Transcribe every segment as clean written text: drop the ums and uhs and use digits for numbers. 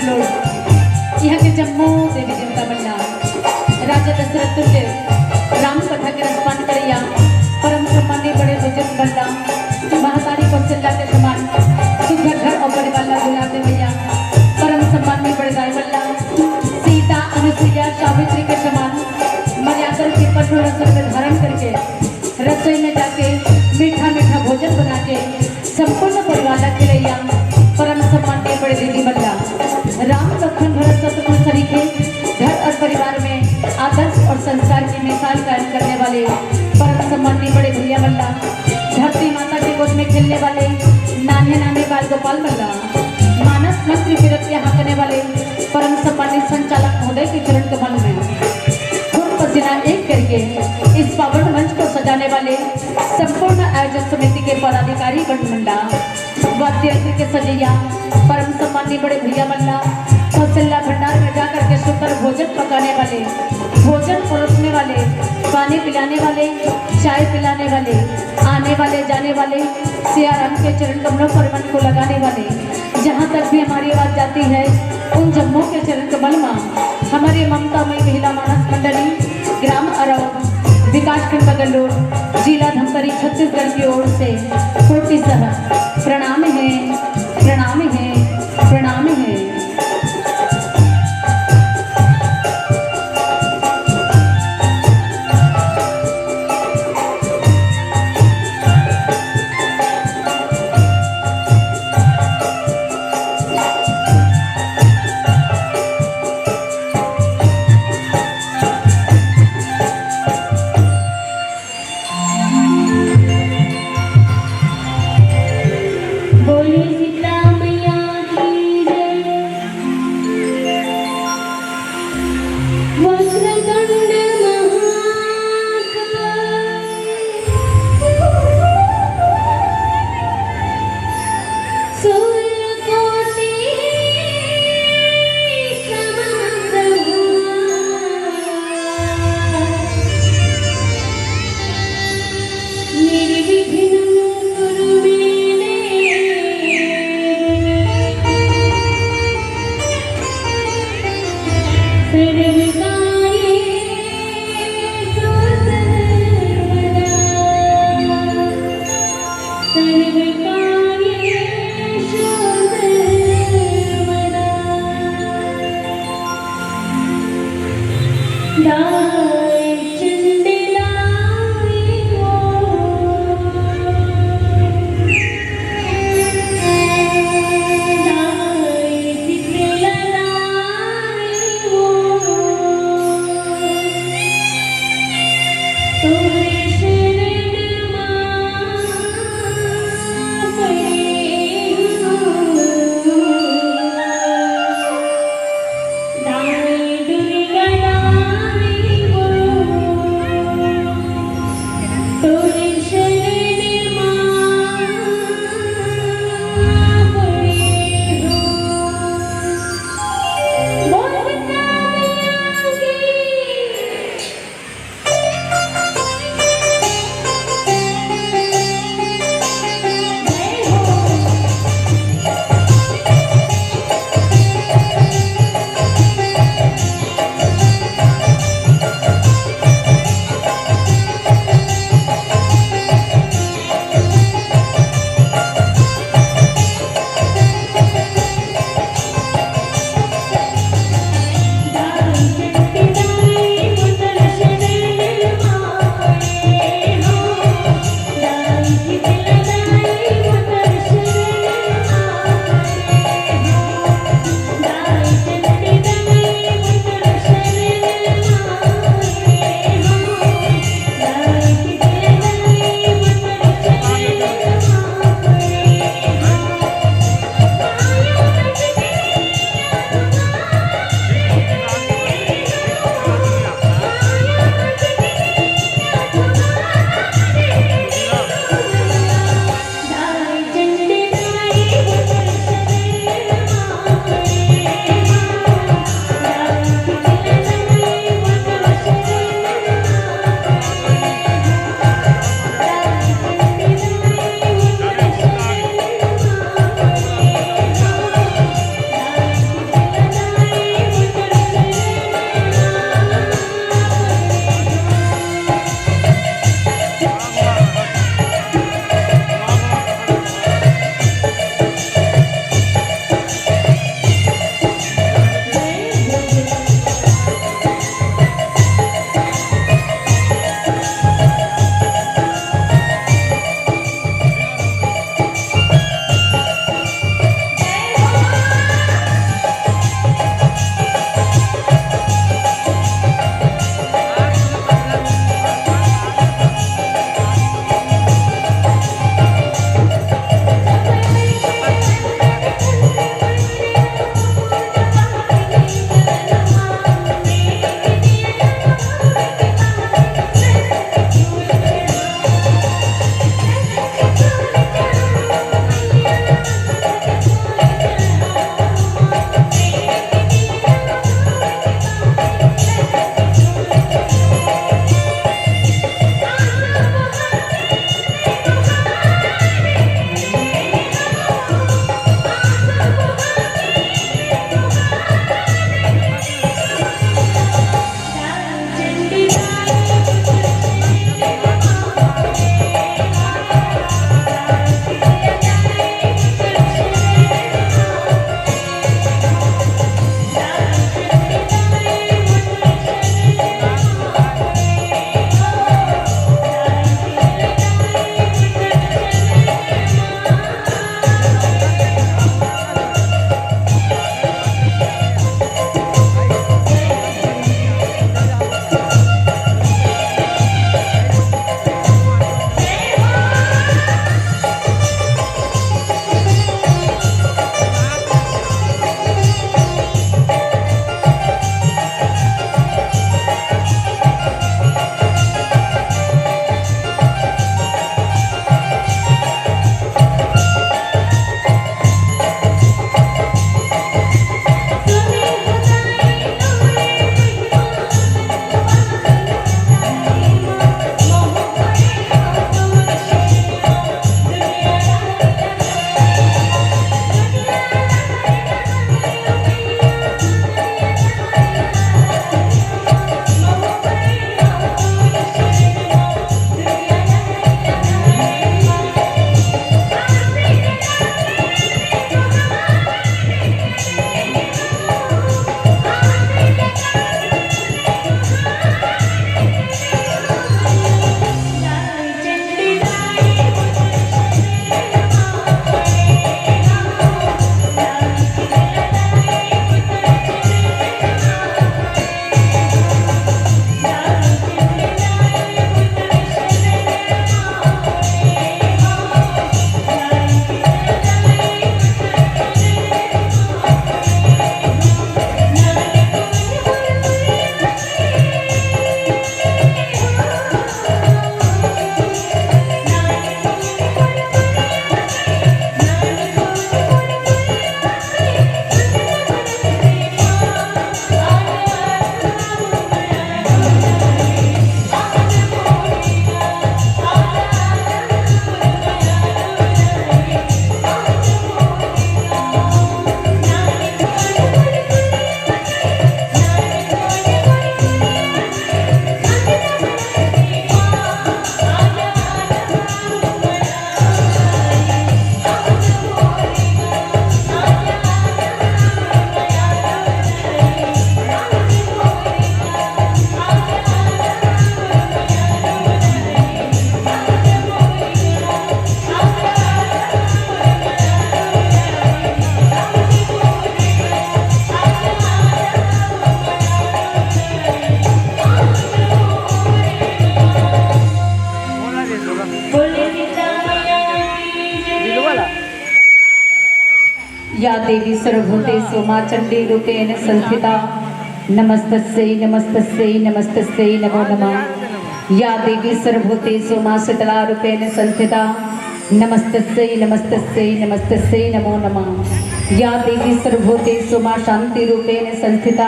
यहाँ के जम्मू देवी देवता बल्ला राजा दशरथ तुल्य राम कथा के रसपान करैया परम सम्मानी बड़े बुजुर्ग बल्ला महातारी कौशल्या के समान सुघर घर और परिवार दुलाते भैया परम सम्मानी बड़े दाई बल्ला सीता अनुसुईया सावित्री के समान मर्यादा के कठोर रसम में धारण करके रसोई में जाके मीठा मीठा भोजन बना के संपूर्ण परिवार खिलैया परम सम्मानी बड़े दीदी बल्ला राम लखन भरत शत्रुघ्न सरीखे घर और परिवार में आदर्श और संस्कार की मिसाल कायम करने वाले परम सम्मानी बड़े भैया बल्ला धरती माता के गोद में खेलने वाले नाने नाने बाल गोपाल बल्ला मानस मंत्री विरत हाँकने वाले परम सम्मानी संचालक महोदय के चरण कमल में खून पसीना एक करके इस पावन मंच को सजाने वाले संपूर्ण आयोजक समिति के पदाधिकारी गणमंडा वाद्य यंत्र के सजैया परम सम्मानी बड़े भैया बल्ला कौशल्या भंडार में जाकर के सुंदर भोजन पकाने वाले भोजन परोसने वाले पानी पिलाने वाले चाय पिलाने वाले आने वाले जाने वाले सियाराम के चरण कमलों पर मन को लगाने वाले जहाँ तक भी हमारी आवाज जाती है उन जम्मू के चरण कमल में हमारी ममतामयी महिला मानस मंडली ग्राम अरव विकासखंड बगल जिला धमतरी छत्तीसगढ़ की ओर से कोटि सह प्रणाम है प्रणाम है प्रणाम है। देवी सर्वभूतेषु मा चण्डी रूपेण संस्थिता नमस्तस्यै नमस्तस्यै नमस्तस्यै नमो नमः। या देवी सर्वभूतेषु मा शीतला रूपेण संस्थिता नमस्तस्यै नमस्तस्यै नमस्तस्यै नमो नमः। या देवी सर्वभूतेषु मा शांति रूपेण संस्थिता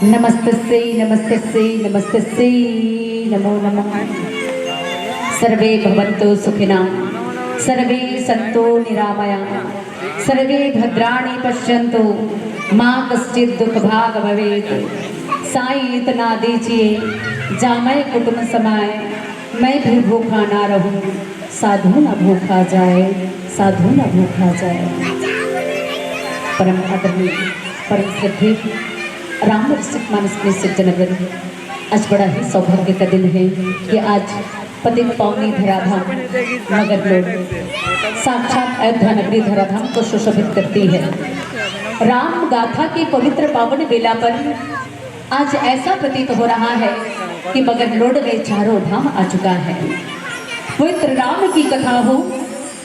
नमस्तस्यै नमस्तस्यै नमस्तस्यै नमो नमः। सर्वे भवन्तु सुखिनः सर्वे सन्तु निरामयाः सर्वे भद्राणि पश्यन्तु माँ कश्चित् दुख भाग भवेत्। साईं इतना दीजिए जामय कुटुंब समाए मैं भी भूखा ना रहूं साधु न भूखा जाए साधु न भूखा जाए। परम आदरणीय परम श्रद्धेय राम रसिक मानस में सज्जनगण, आज बड़ा ही सौभाग्य का दिन है कि आज पतित पावनी धराधाम नगर लोग साक्षात अयोध्या नगरी धराधाम को सुशोभित करती है। राम गाथा की पवित्र पावन बेला पर आज ऐसा प्रतीत हो रहा है कि मगर लोड में चारों धाम आ चुका है। पवित्र राम की कथा हो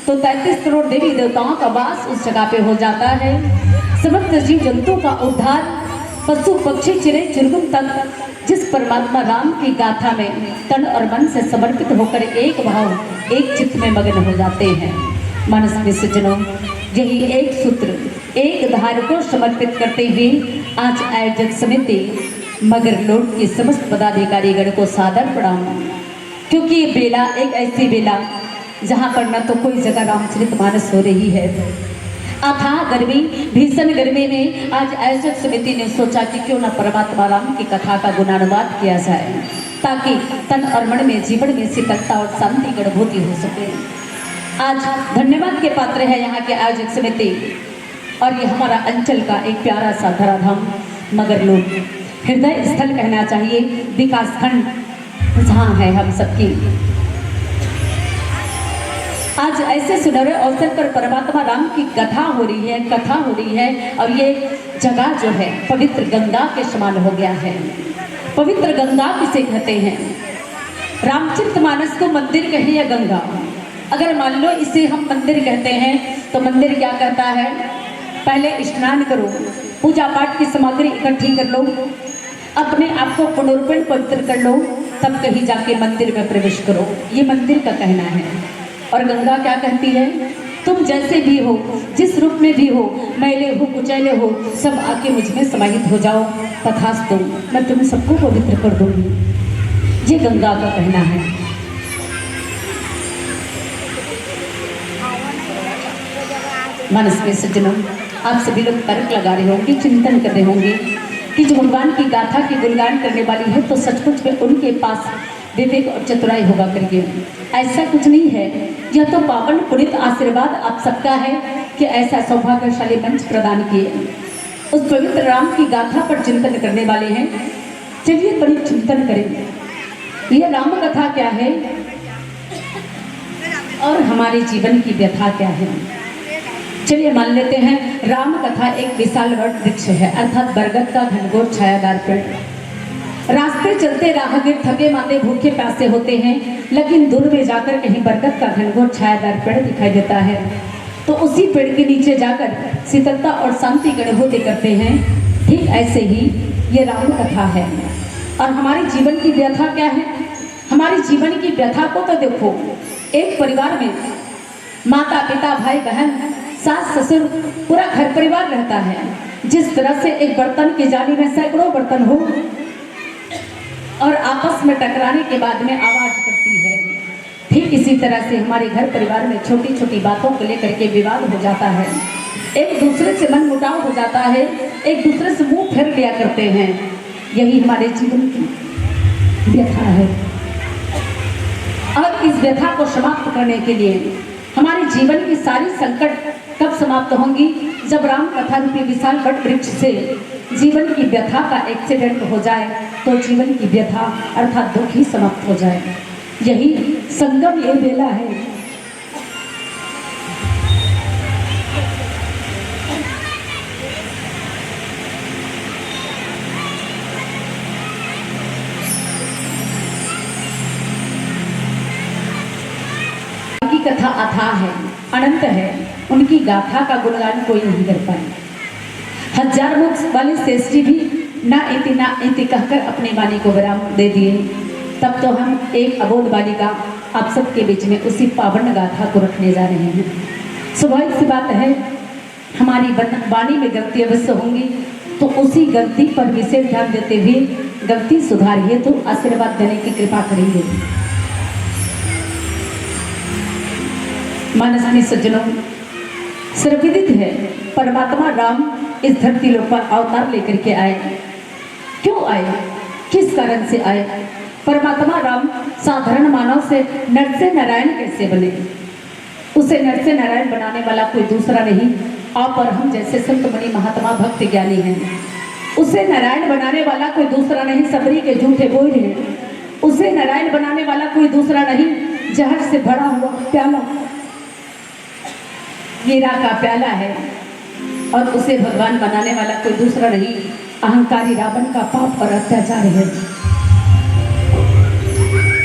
तो 33 करोड़ देवी देवताओं का वास उस जगह पे हो जाता है। समस्त जीव जंतु का उद्धार, पशु पक्षी चिड़ै चुरगुन तक जिस परमात्मा राम की गाथा में तन और मन से समर्पित होकर एक भाव एक चित्त में मग्न हो जाते हैं। मानस में सज्जनों, यही एक सूत्र एक धार को समर्पित करते हुए आज आयोजक समिति मगर लोड के समस्त पदाधिकारीगण को सादर प्रणाम, क्योंकि ये बेला एक ऐसी बेला जहाँ पर न तो कोई जगह रामचरितमानस हो रही है। अथाह गर्मी भीषण गर्मी में आज आयोजक समिति ने सोचा कि क्यों न परमात्मा राम की कथा का गुणानुवाद किया जाए ताकि तन और मन में जीवन में शीतलता और शांति की अनुभूति हो सके। आज धन्यवाद के पात्र है यहाँ के आयोजक समिति और ये हमारा अंचल का एक प्यारा सा धराधाम मगर लोग हृदय स्थल कहना चाहिए, विकास खंड जहाँ है हम सबकी। आज ऐसे सुनहरे अवसर पर परमात्मा राम की कथा हो रही है और ये जगह जो है पवित्र गंगा के समान हो गया है। पवित्र गंगा किसे कहते हैं? रामचरितमानस को मंदिर कहे या गंगा? अगर मान लो इसे हम मंदिर कहते हैं तो मंदिर क्या कहता है? पहले स्नान करो, पूजा पाठ की सामग्री इकट्ठी कर लो, अपने आप को पुनर्रूपण पवित्र कर लो, तब कहीं जाके मंदिर में प्रवेश करो। ये मंदिर का कहना है। और गंगा क्या कहती है? तुम जैसे भी हो, जिस रूप में भी हो, मैले हो कुचैले हो, सब आके मुझ में समाहित हो जाओ, तथास्तु मैं तुम्हें सबको पवित्र कर दूंगी। ये गंगा का कहना है। मानस में सज्जनों, आप सभी लोग तर्क लगा रहे होंगे, चिंतन कर रहे होंगे कि जो भगवान की गाथा की गुणगान करने वाली है तो सचमुच में उनके पास विवेक और चतुराई होगा करके। ऐसा कुछ नहीं है, यह तो पावन पुनीत आशीर्वाद आप सबका है कि ऐसा सौभाग्यशाली मंच प्रदान किए। उस पवित्र राम की गाथा पर चिंतन करने वाले हैं। चलिए बड़ी चिंतन करें, यह राम कथा क्या है और हमारे जीवन की व्यथा क्या है। चलिए मान लेते हैं राम कथा एक विशाल वट वृक्ष है, अर्थात बरगद का घनघोर छायादार पेड़। रास्ते चलते राहगीर थके मांदे भूखे प्यासे होते हैं, लेकिन दूर में जाकर कहीं बरगद का घनघोर छायादार पेड़ दिखाई देता है तो उसी पेड़ के नीचे जाकर शीतलता और शांति की अनुभूति करते हैं। ठीक ऐसे ही ये राम कथा है। और हमारे जीवन की व्यथा क्या है? हमारे जीवन की व्यथा को तो देखो, एक परिवार में माता पिता भाई बहन सास ससुर पूरा घर परिवार रहता है। जिस तरह से एक बर्तन की जाली में सैकड़ों बर्तन हो और आपस में टकराने के बाद में आवाज करती है, ठीक इसी तरह से हमारे घर परिवार में छोटी छोटी बातों को लेकर के विवाद हो जाता है, एक दूसरे से मन मुटाव हो जाता है, एक दूसरे से मुंह फेर लिया करते हैं। यही हमारे जीवन की व्यथा है। और इस व्यथा को समाप्त करने के लिए हमारे जीवन की सारी संकट कब समाप्त होंगी? जब राम कथा रूपी विशाल वट वृक्ष से जीवन की व्यथा का एक्सीडेंट हो जाए तो जीवन की व्यथा अर्थात दुख ही समाप्त हो जाए। यही संगम ये बेला है। उनकी कथा अथाह है, अनंत है, उनकी गाथा का गुणगान कोई नहीं कर पाए। हजार मुख वाले शेष जी भी ना इति कहकर अपने वाणी को विराम दे दिए। तब तो हम एक अबोध बालिका आप सबके बीच में उसी पावन गाथा को रखने जा रहे हैं। स्वाभाविक सी बात है, हमारी वाणी में गलती अवश्य होंगी, तो उसी गलती पर विशेष ध्यान देते हुए गलती सुधारिए तो आशीर्वाद देने की कृपा करेंगे। मानसनी सज्जनों, सर्वविदित है परमात्मा राम इस धरती लोक पर अवतार लेकर के आए। क्यों आए, किस कारण से आए? परमात्मा राम साधारण मानव से नर से नारायण कैसे बने? उसे नर से नारायण बनाने वाला कोई दूसरा नहीं, आप और हम जैसे संत मुनि महात्मा भक्त ज्ञानी हैं। उसे नारायण बनाने वाला कोई दूसरा नहीं, सबरी के झूठे बोल हैं। उसे नारायण बनाने वाला कोई दूसरा नहीं, जहर से भरा हुआ प्याला हीरा का प्याला है। और उसे भगवान बनाने वाला कोई दूसरा नहीं, अहंकारी रावण का पाप और अत्याचार है।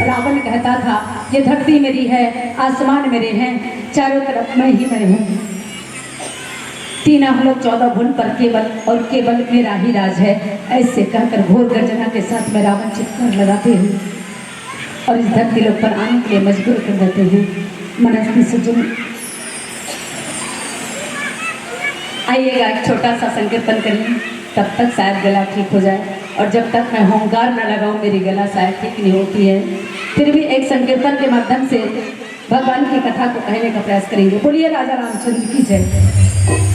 रावण कहता था ये धरती मेरी है, आसमान मेरे हैं, चारों तरफ मैं ही मैं हूँ। 3 अहलोक 14 भुवन पर केवल और केवल मेरा ही राज है। ऐसे कहकर घोर गर्जना के साथ में रावण चित्कार लगाते हैं और इस धरती लोक पर आने के लिए मजबूर कर देते हैं। मनस्वी सज्जन, आइएगा एक छोटा सा संकीर्तन करिए, तब तक शायद गला ठीक हो जाए। और जब तक मैं होमगार न लगाऊं मेरी गला शायद ठीक नहीं होती है। फिर भी एक संकीर्तन के माध्यम से भगवान की कथा को कहने का प्रयास करेंगे। बोलिए राजा रामचंद्र की जय।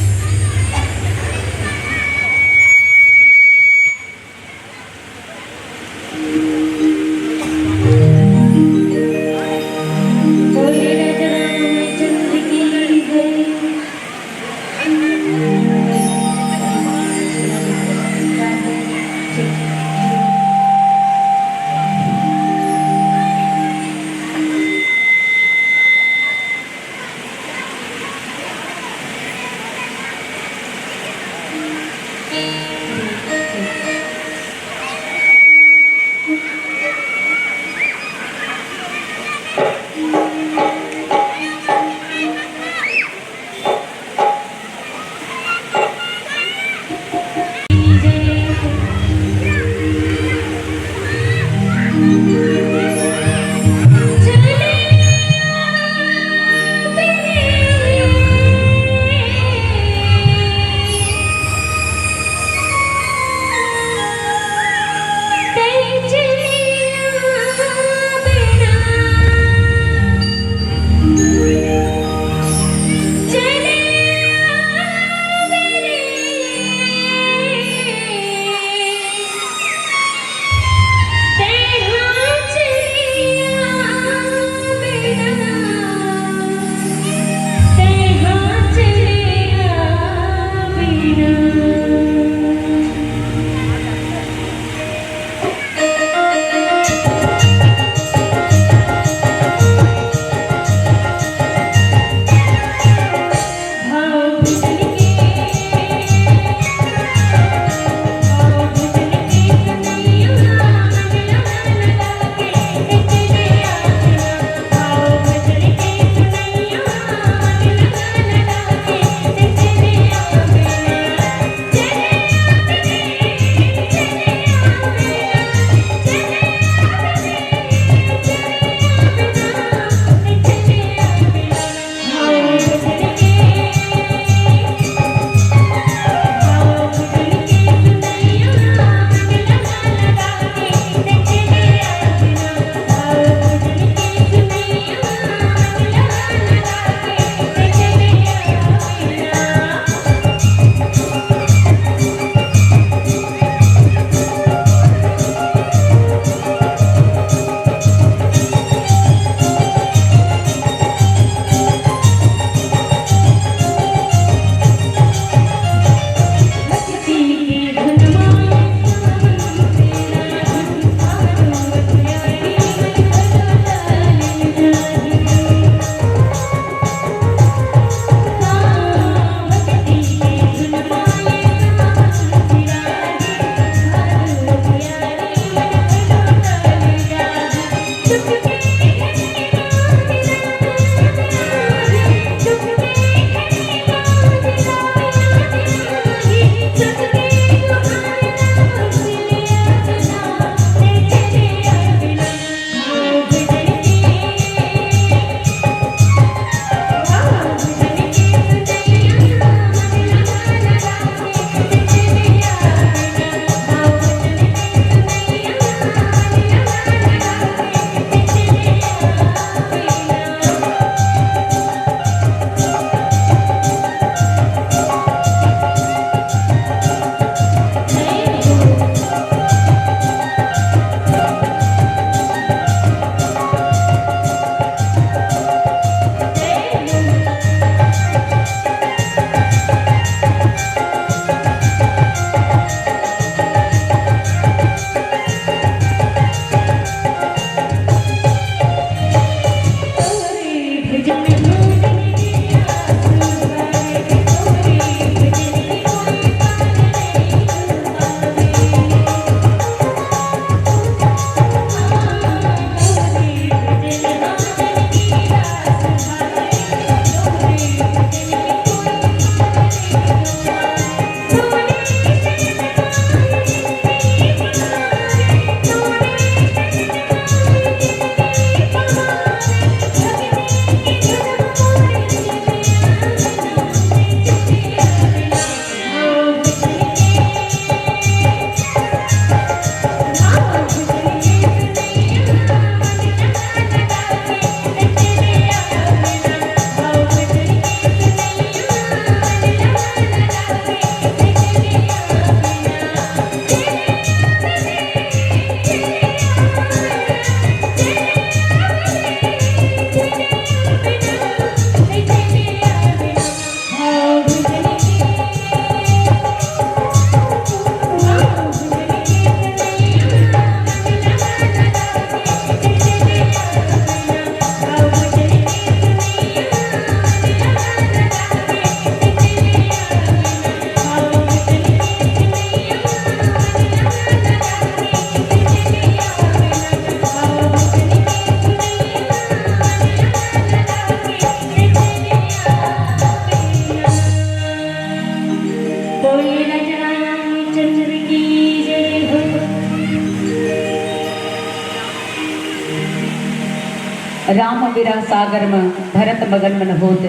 राम विरह सागर में भरत मगन मन होते,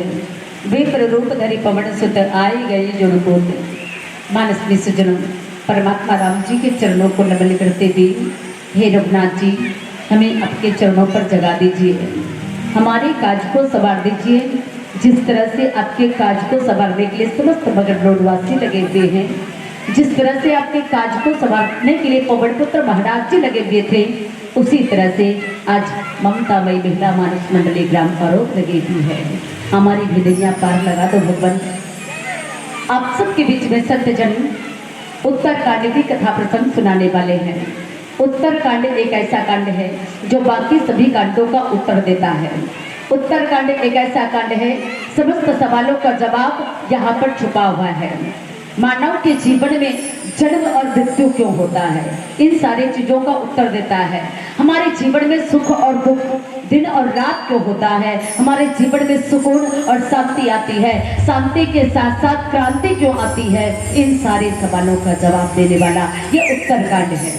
विप्र रूप धरि पवन सुत आई गए जुड़ पोते। मानस में सजनों, परमात्मा राम जी के चरणों को नमन करते हुए, हे रघुनाथ जी, हमें आपके चरणों पर जगा दीजिए, हमारे काज को संवार दीजिए। जिस तरह से आपके काज को संवारने के लिए समस्त मगध रोडवासी लगे हुए हैं, जिस तरह से आपके काज को संवारने के लिए पवन पुत्र महाराज जी लगे हुए थे, उसी तरह से आज ममतामयी महिला मानस मंडली ग्राम पारोक लगी हुई है। हमारी भी नैया पार लगा दो भगवान। आप सबके बीच में संतजन उत्तरकांड की कथा प्रसंग सुनाने वाले हैं। उत्तरकांड एक ऐसा कांड है जो बाकी सभी कांडों का उत्तर देता है। उत्तरकांड एक ऐसा कांड है, समस्त सवालों का जवाब यहाँ पर छुपा हुआ है। मानव के जीवन में जन्म और मृत्यु क्यों होता है, इन सारी चीजों का उत्तर देता है। हमारे जीवन में सुख और दुख, दिन और रात क्यों होता है, हमारे जीवन में सुकून और शांति आती है, शांति के साथ साथ क्रांति क्यों आती है, इन सारे सवालों का जवाब देने वाला ये उत्तरकांड है।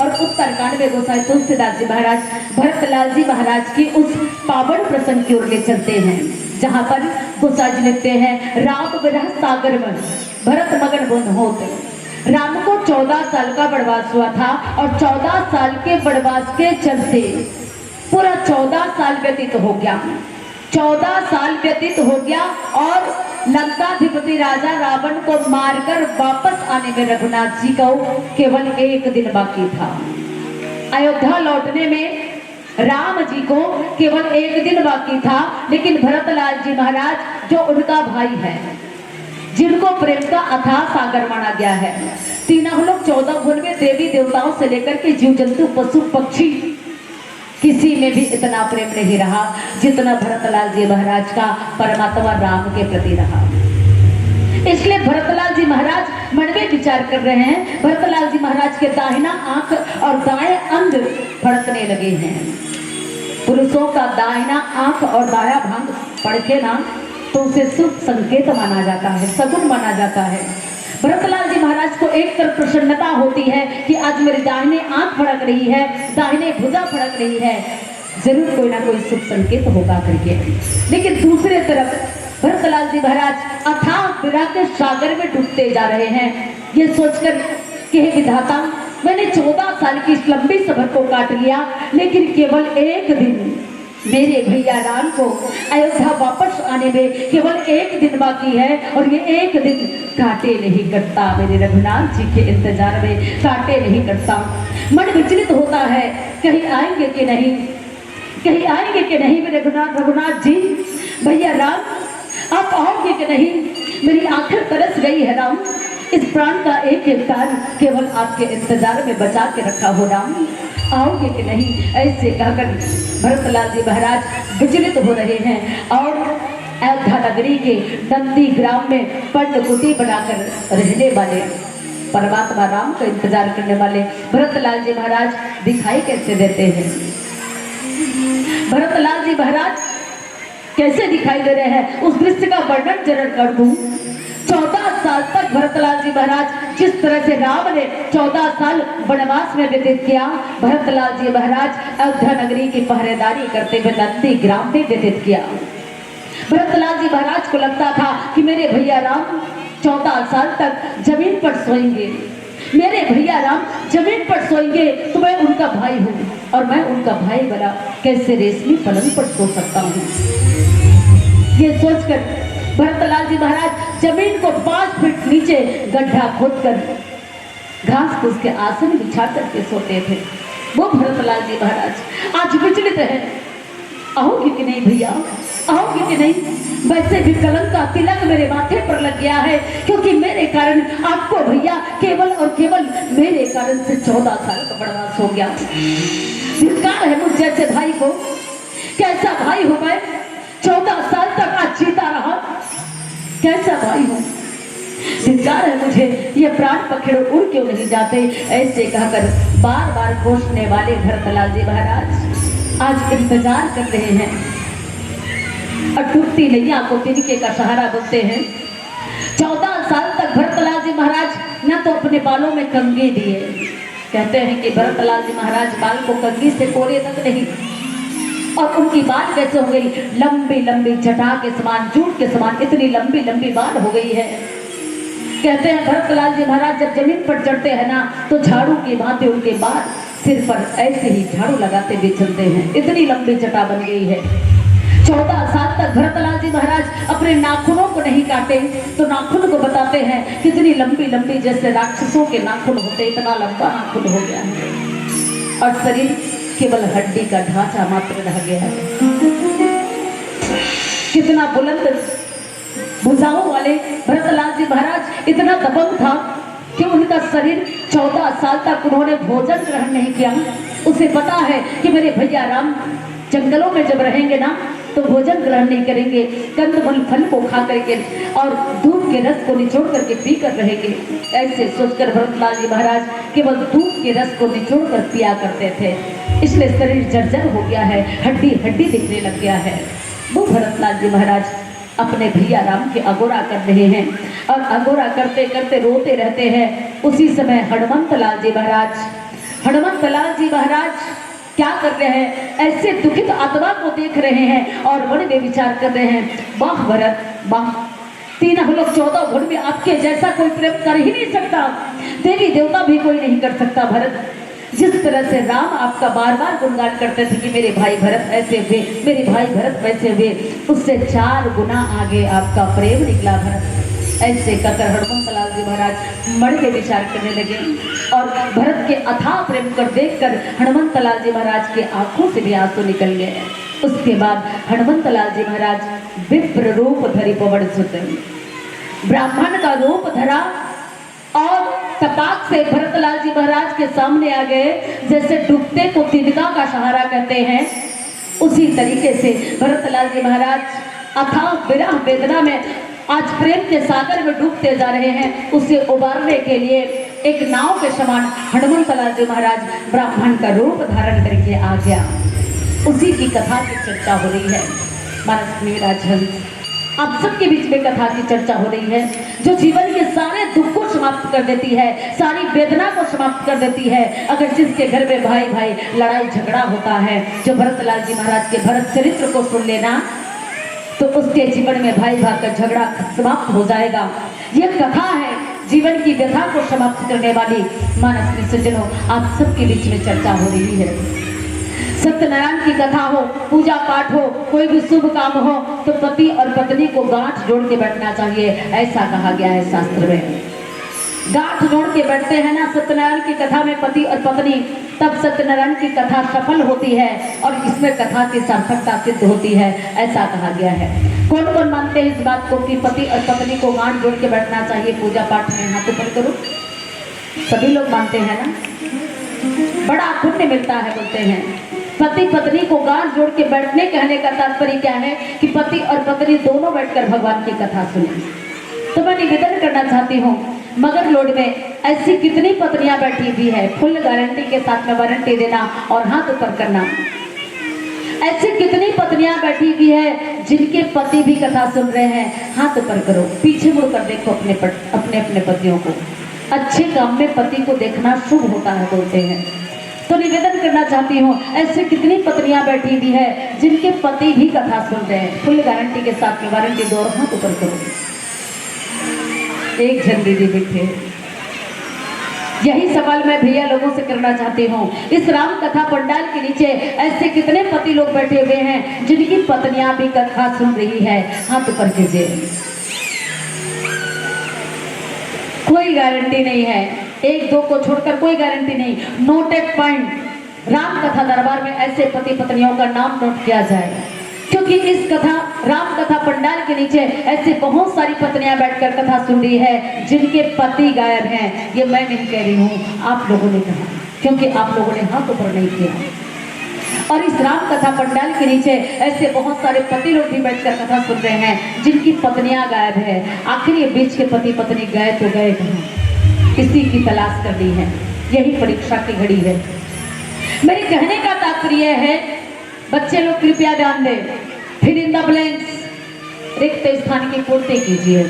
और उत्तरकांड में गोसाई तुलसीदास जी महाराज भरतलाल जी महाराज की उस पावन प्रसंग की ओर ले चलते हैं, जहाँ पर गोसाई जी लिखते हैं, राम विरह सागर में भरत मगन बन होते। राम को 14 साल का वनवास हुआ था और 14 साल के वनवास के चलते पूरा 14 साल व्यतीत हो गया। 14 साल व्यतीत हो गया और लंकाधिपति राजा रावण को मारकर वापस आने में रघुनाथ जी को केवल 1 दिन बाकी था। अयोध्या लौटने में राम जी को केवल 1 दिन बाकी था, लेकिन भरतलाल जी महाराज जो उनका भाई है, जिनको प्रेम का अथाह सागर माना गया है, तीनों लोग 14 भुवन में देवी देवताओं से लेकर के जीव जंतु पशु पक्षी किसी में भी इतना प्रेम नहीं रहा जितना भरतलाल जी महाराज का परमात्मा राम के प्रति रहा। इसलिए भरतलाल जी महाराज मन में विचार कर रहे हैं, भरतलाल जी महाराज के दाहिना आंख और दाएं अंग फड़कने लगे हैं। पुरुषों का दाहिना आंख और दाया भांग फड़के ना तो उसे शुभ संकेत माना जाता है, सगुन माना जाता है। भरतलाल जी महाराज को एक तरफ प्रसन्नता होती है कि आज मेरी दाहिने आंख फड़क रही है, दाहिने भुजा फड़क रही है, जरूर कोई ना कोई शुभ संकेत होगा करके। लेकिन दूसरे तरफ भरतलाल जी महाराज अथाह विरह के सागर में डूबते जा रहे हैं, ये सोचकर कि हे विधाता, मैंने 14 साल की इस लंबी सफर को काट लिया, लेकिन केवल 1 दिन मेरे भैया राम को अयोध्या वापस आने में केवल 1 दिन बाकी है और ये 1 दिन काटे नहीं करता, मेरे रघुनाथ जी के इंतजार में काटे नहीं करता। मन विचलित होता है, कहीं आएंगे कि नहीं, कहीं आएंगे कि नहीं मेरे रघुनाथ जी, भैया राम आप आओगे कि नहीं, मेरी आंखें तरस गई है राम, इस प्राण का एक तार केवल आपके इंतजार में बचा के रखा हो राम, आओगे कि नहीं। ऐसे कहकर भरतलाल जी महाराज विचलित हो रहे हैं और अयोध्या नगरी के नंदी ग्राम में पर्णकुटी बनाकर रहने वाले परमात्मा राम का इंतजार करने वाले भरतलाल जी महाराज दिखाई कैसे देते हैं। भरतलाल जी महाराज कैसे दिखाई दे रहे हैं, उस दृश्य का वर्णन जरूर कर दूं। 14 साल तक भरतलाल जी महाराज, जिस तरह से राम ने 14 साल वनवास में व्यतीत किया, भरतलाल जी महाराज अयोध्या नगरी की पहरेदारी करते हुए नंदी ग्राम में व्यतीत किया। भरतलाल जी महाराज को लगता था कि मेरे भैया राम 14 साल तक जमीन पर सोएंगे, मेरे भैया राम जमीन पर सोएंगे तो मैं उनका भाई हूँ और मैं उनका भाई बना कैसे रेशमी पलंग पर सो सकता हूँ। ये सोचकर भरतलाल जी महाराज जमीन को 5 फीट नीचे गड्ढा खोदकर घास फूस के आसन बिछा करके सोते थे। वो भरतलाल जी महाराज आज विचलित है, आओगे कि नहीं भैया, आओगे कि नहीं। वैसे भी कलंक का तिलक मेरे माथे पर लग गया है, क्योंकि मेरे कारण आपको भैया केवल और केवल मेरे कारण से 14 साल का वनवास हो गया। धिक्कार है मुझ जैसे भाई को, कैसा भाई हूं मैं, 14 साल तक आज जीता रहा, कैसा भाई हूं। धिक्कार है मुझे, ये प्राण पखेड़ उड़ क्यों नहीं जाते। ऐसे कहकर बार बार कोसने वाले भरतलाल जी महाराज आज इंतजार कर रहे हैं और टूटती नैया को तिनके का सहारा बोलते हैं। 14 साल तक भरतलाल जी महाराज न तो अपने बालों में कंघी दिए, कहते हैं कि भरतलाल जी महाराज बाल को कंघी से कोरे तक नहीं, और उनकी बाल कैसे हो गई, लंबी लंबी जटा के समान, जूट के समान इतनी लंबी लंबी बाल हो गई है। कहते हैं भरतलाल जी महाराज जब जमीन पर चढ़ते हैं ना तो झाड़ू की भांति उनके बाल सिर पर ऐसे ही झाड़ू लगाते हुए चलते हैं, इतनी लंबी जटा बन गई है। 14 साल तक भरतलाल जी महाराज अपने नाखूनों को नहीं काटे, तो नाखून को बताते हैं कितनी लंबी लंबी, जैसे राक्षसों के नाखून होते इतना लंबा नाखून हो गया है। और शरीर केवल हड्डी का ढांचा मात्र रह गया है। कितना बुलंद भुजाओं वाले भरतलाल जी महाराज इतना दबंग था कि उनका शरीर 14 साल तक उन्होंने भोजन ग्रहण नहीं किया। उसे पता है कि मेरे भैया राम जंगलों में जब रहेंगे ना तो भोजन ग्रहण नहीं करेंगे, कंदमूल फल को खा करके और दूध के रस को निचोड़ करके पी कर रहेंगे। ऐसे सोचकर भरतलाल जी महाराज केवल दूध के रस को निचोड़ कर पिया करते थे, इसलिए शरीर जर्जर हो गया है, हड्डी हड्डी दिखने लग गया है। वो भरतलाल जी महाराज अपने भैया राम के अगोरा कर रहे हैं और अगोरा करते करते रोते रहते हैं। उसी समय हनुमंतलाल जी महाराज क्या कर रहे हैं, ऐसे दुखित आत्मा को देख रहे हैं और मन में विचार कर रहे हैं, वाह भरत वाह, 3 लोग 14 भुवन में आपके जैसा कोई प्रेम कर ही नहीं सकता, देवी देवता भी कोई नहीं कर सकता भरत। जिस तरह से राम आपका बार बार गुणगान करते थे कि मेरे भाई भरत ऐसे हुए, मेरे भाई भरत वैसे हुए, उससे 4 गुना आगे आपका प्रेम निकला भरत। ऐसे कहकर हनुमंतलाल जी महाराज मर के विचार करने लगे और भरत के अथाह प्रेम कर देखकर हनुमंतलाल जी महाराज के आंखों से भी आंसू निकल गए। उसके बाद हनुमंतलाल जी महाराज विप्र रूप धरि पवन सुत, ब्राह्मण का रूप धरा और तपाक से भरतलाल जी महाराज के सामने आ गए। जैसे डूबते को तिनका का सहारा कहते हैं, उसी तरीके से भरतलाल जी महाराज अथाह विरह वेदना में आज प्रेम के सागर में डूबते जा रहे हैं। उसे उबारने के लिए एक नाव के समान हनुमंतलाल जी महाराज ब्राह्मण का रूप धारण करके आ गया। उसी की कथा की चर्चा हो रही है। मानस में राजहंस आप सबके बीच में कथा की चर्चा हो रही है, जो जीवन के सारे दुख को समाप्त कर देती है, सारी वेदना को समाप्त कर देती है। अगर जिसके घर में भाई भाई लड़ाई झगड़ा होता है, जो भरतलाल जी महाराज के भरत चरित्र को सुन लेना तो उसके जीवन में भाई भाई का झगड़ा समाप्त हो जाएगा। यह कथा है जीवन की व्यथा को समाप्त करने वाली। मानस में सज्जनों आप सबके बीच में चर्चा हो रही है। सत्यनारायण की कथा हो, पूजा पाठ हो, कोई भी शुभ काम हो तो पति और पत्नी को गांठ जोड़ के बैठना चाहिए, ऐसा कहा गया है शास्त्र में। गांठ जोड़ के बैठते हैं ना सत्यनारायण की कथा में पति और पत्नी, तब सत्यनारायण की कथा सफल होती है और इसमें कथा की सार्थकता सिद्ध होती है, ऐसा कहा गया है। कौन कौन मानते हैं इस बात को कि पति और पत्नी को गांठ जोड़ के बैठना चाहिए पूजा पाठ में? हाथ ऊपर करो। सभी लोग मानते हैं ना, बड़ा पुण्य मिलता है बोलते हैं। पति पत्नी को गांठ जोड़ के बैठने कहने का तात्पर्य क्या है कि पति और पत्नी दोनों बैठकर भगवान की कथा सुने। तो मैं निवेदन करना चाहती हूँ, मगर लोड में ऐसी कितनी पत्नियां बैठी हुई है, फुल गारंटी के साथ में वारंटी देना और हाथ ऊपर करना। ऐसी कितनी पत्नियां बैठी हुई है जिनके पति भी कथा सुन रहे हैं, हाथ ऊपर करो। पीछे मुड़कर देखो अपने पतियों को। अच्छे काम में पति को देखना शुभ होता है बोलते हैं। तो निवेदन करना चाहती हूँ, ऐसे कितनी पत्नियां बैठी हुई है जिनके पति भी कथा सुन रहे हैं, फुल गारंटी के साथ में वारंटी दो और हाथ ऊपर करो। एक जन दीदी बैठे। यही सवाल मैं भैया लोगों से करना चाहती हूँ, इस राम कथा पंडाल के नीचे ऐसे कितने पति लोग बैठे हुए हैं जिनकी पत्नियां भी कथा सुन रही है, हाथ ऊपर कीजिए। कोई गारंटी नहीं है, 1-2 को छोड़कर कोई गारंटी नहीं। नोटेड पॉइंट, राम कथा दरबार में ऐसे पति पत्नियों का नाम नोट किया जाए, क्योंकि इस कथा राम कथा पंडाल के नीचे ऐसे बहुत सारी पत्नियां बैठकर कथा सुन रही है जिनके पति गायब हैं। ये मैं नहीं कह रही हूँ, आप लोगों ने कहा, क्योंकि आप लोगों ने हाथ ऊपर नहीं किया। और इस राम कथा पंडाल के नीचे ऐसे बहुत सारे पति लोग भी बैठकर कथा सुन रहे हैं जिनकी पत्नियां गायब है। आखिर ये बीच के पति पत्नी गए तो गए कहाँ, इसी की तलाश करनी है। यही परीक्षा की घड़ी है। मेरे कहने का तात्पर्य है, बच्चे लोग कृपया ध्यान दें, फिर इन द ब्लैंक्स रिक्त स्थान की पूर्ति कीजिए।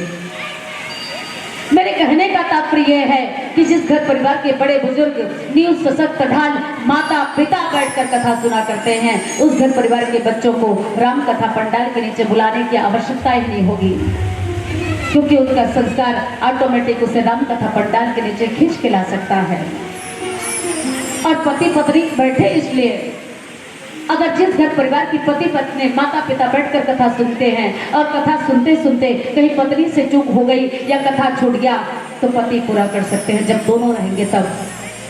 मेरे कहने का तात्पर्य है कि जिस घर परिवार के बड़े बुजुर्ग न्यूज सशक्त ढाल माता पिता बैठकर कथा सुना करते हैं, उस घर परिवार के बच्चों को राम कथा पंडाल के नीचे बुलाने की आवश्यकता ही नहीं होगी, क्योंकि उसका संस्कार ऑटोमेटिक उसे राम कथा पंडाल के नीचे खींच के ला सकता है। और पति पत्नी बैठे इसलिए, अगर जिस घर परिवार की पति पत्नी माता पिता बैठकर कथा सुनते हैं और कथा सुनते सुनते कहीं पत्नी से चूक हो गई या कथा छूट गया तो पति पूरा कर सकते हैं, जब दोनों रहेंगे तब।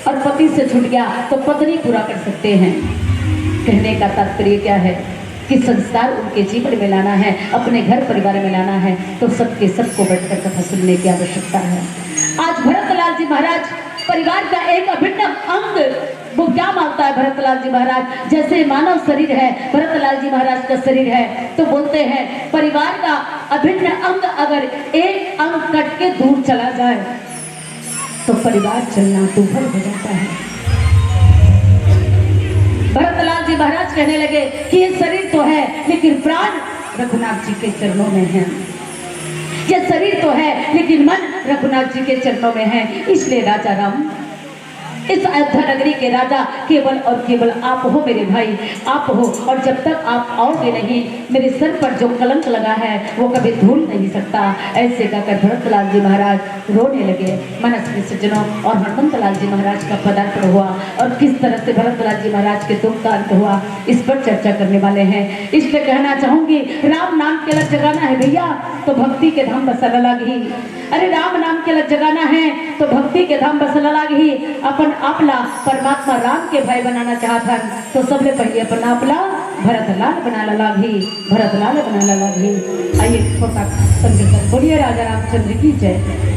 और पति से छूट गया तो पत्नी पूरा कर सकते हैं। कहने का तात्पर्य क्या है कि संस्कार उनके जीवन में लाना है, अपने घर परिवार में लाना है, तो सबके सबको बैठकर कथा सुनने की आवश्यकता है। आज भरतलाल जी महाराज परिवार का एक अभिन्न अंग, वो क्या मानता है भरतलाल जी महाराज? जैसे मानव शरीर है, भरतलाल जी महाराज का शरीर है, तो बोलते हैं परिवार का अभिन्न अंग अगर एक अंग कट के दूर चला जाए तो परिवार चलना दूभर हो जाता है। भरतलाल जी महाराज कहने लगे कि ये शरीर तो है लेकिन प्राण रघुनाथ जी के चरणों में है, ये शरीर तो है लेकिन मन रघुनाथ जी के चरणों में है। इसलिए राजा राम, इस अयोध्या नगरी के राजा केवल और केवल आप हो मेरे भाई, आप हो। और जब तक आप आओगे नहीं, मेरे सर पर जो कलंक लगा है वो कभी धुल नहीं सकता। ऐसे कहकर भरतलाल जी महाराज रोने लगे। मनस्वी सज्जनों, और हनुमंतलाल जी महाराज का पदार्पण हुआ और किस तरह से भरतलाल जी महाराज के दुख का अंत हुआ, इस पर चर्चा करने वाले हैं। इसलिए कहना चाहूंगी, राम नाम के लग जगाना है भैया तो भक्ति के धाम बसल अलग ही। अरे राम नाम के लग जगाना है तो भक्ति के धाम बसल अलग ही। अपन आपला परमात्मा राम के भाई बनाना चाहता तो सबले पहले अपन आपला भरतलाल बनाना लागी, भरतलाल बनाना लागी। आइए छोटा संकीर्तन बोलिए राजा रामचंद्र की जय।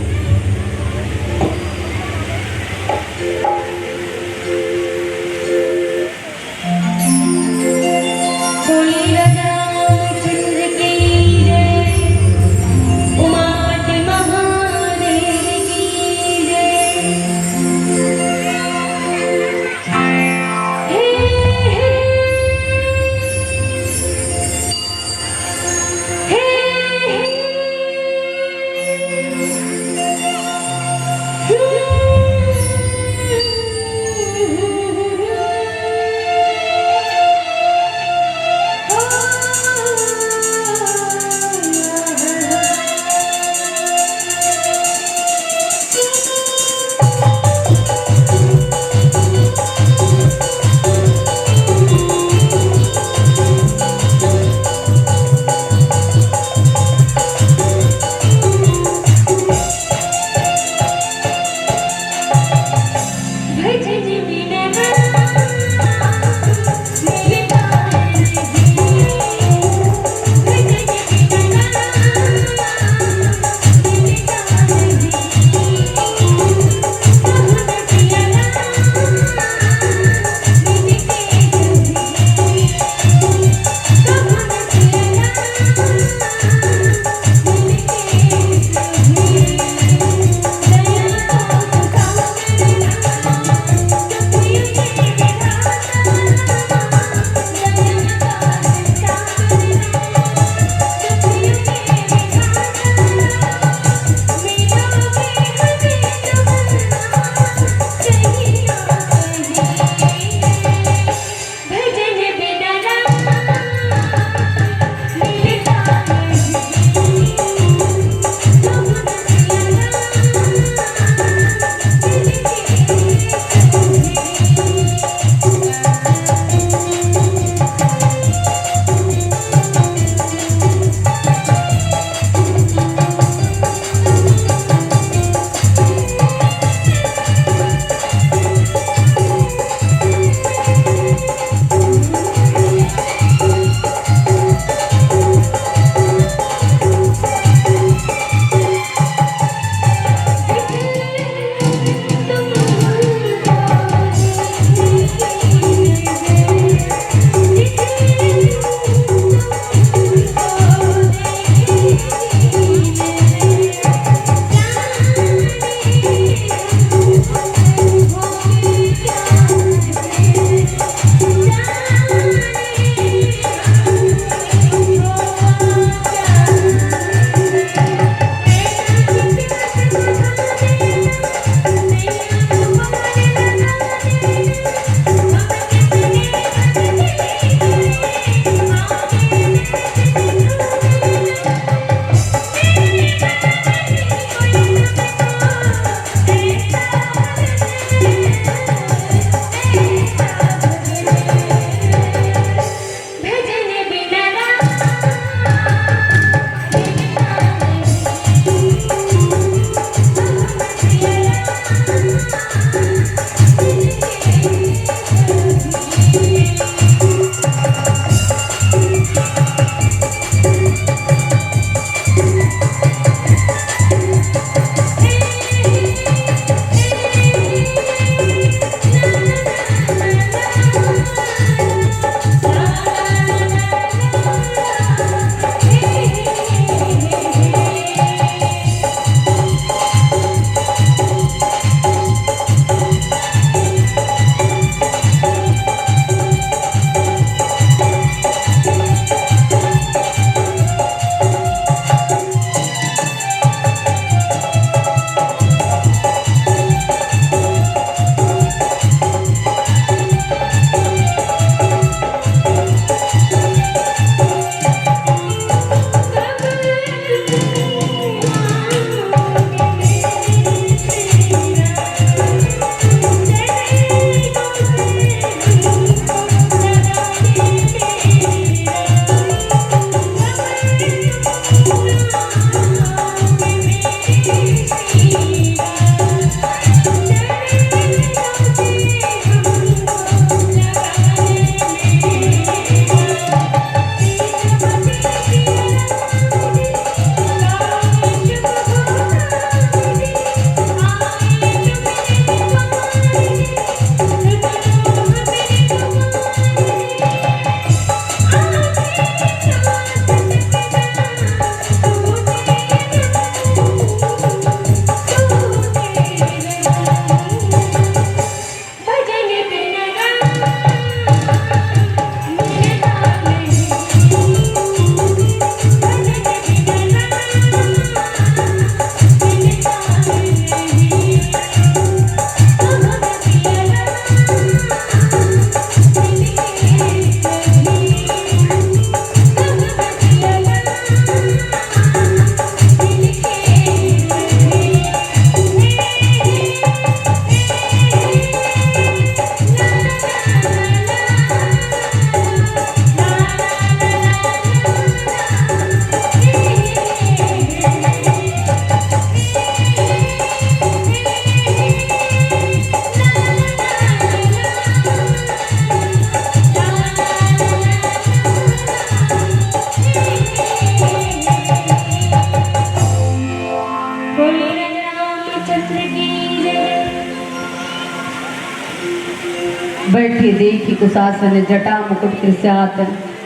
बैठी देखी कुशासन जटा मुकुट कृष्यात,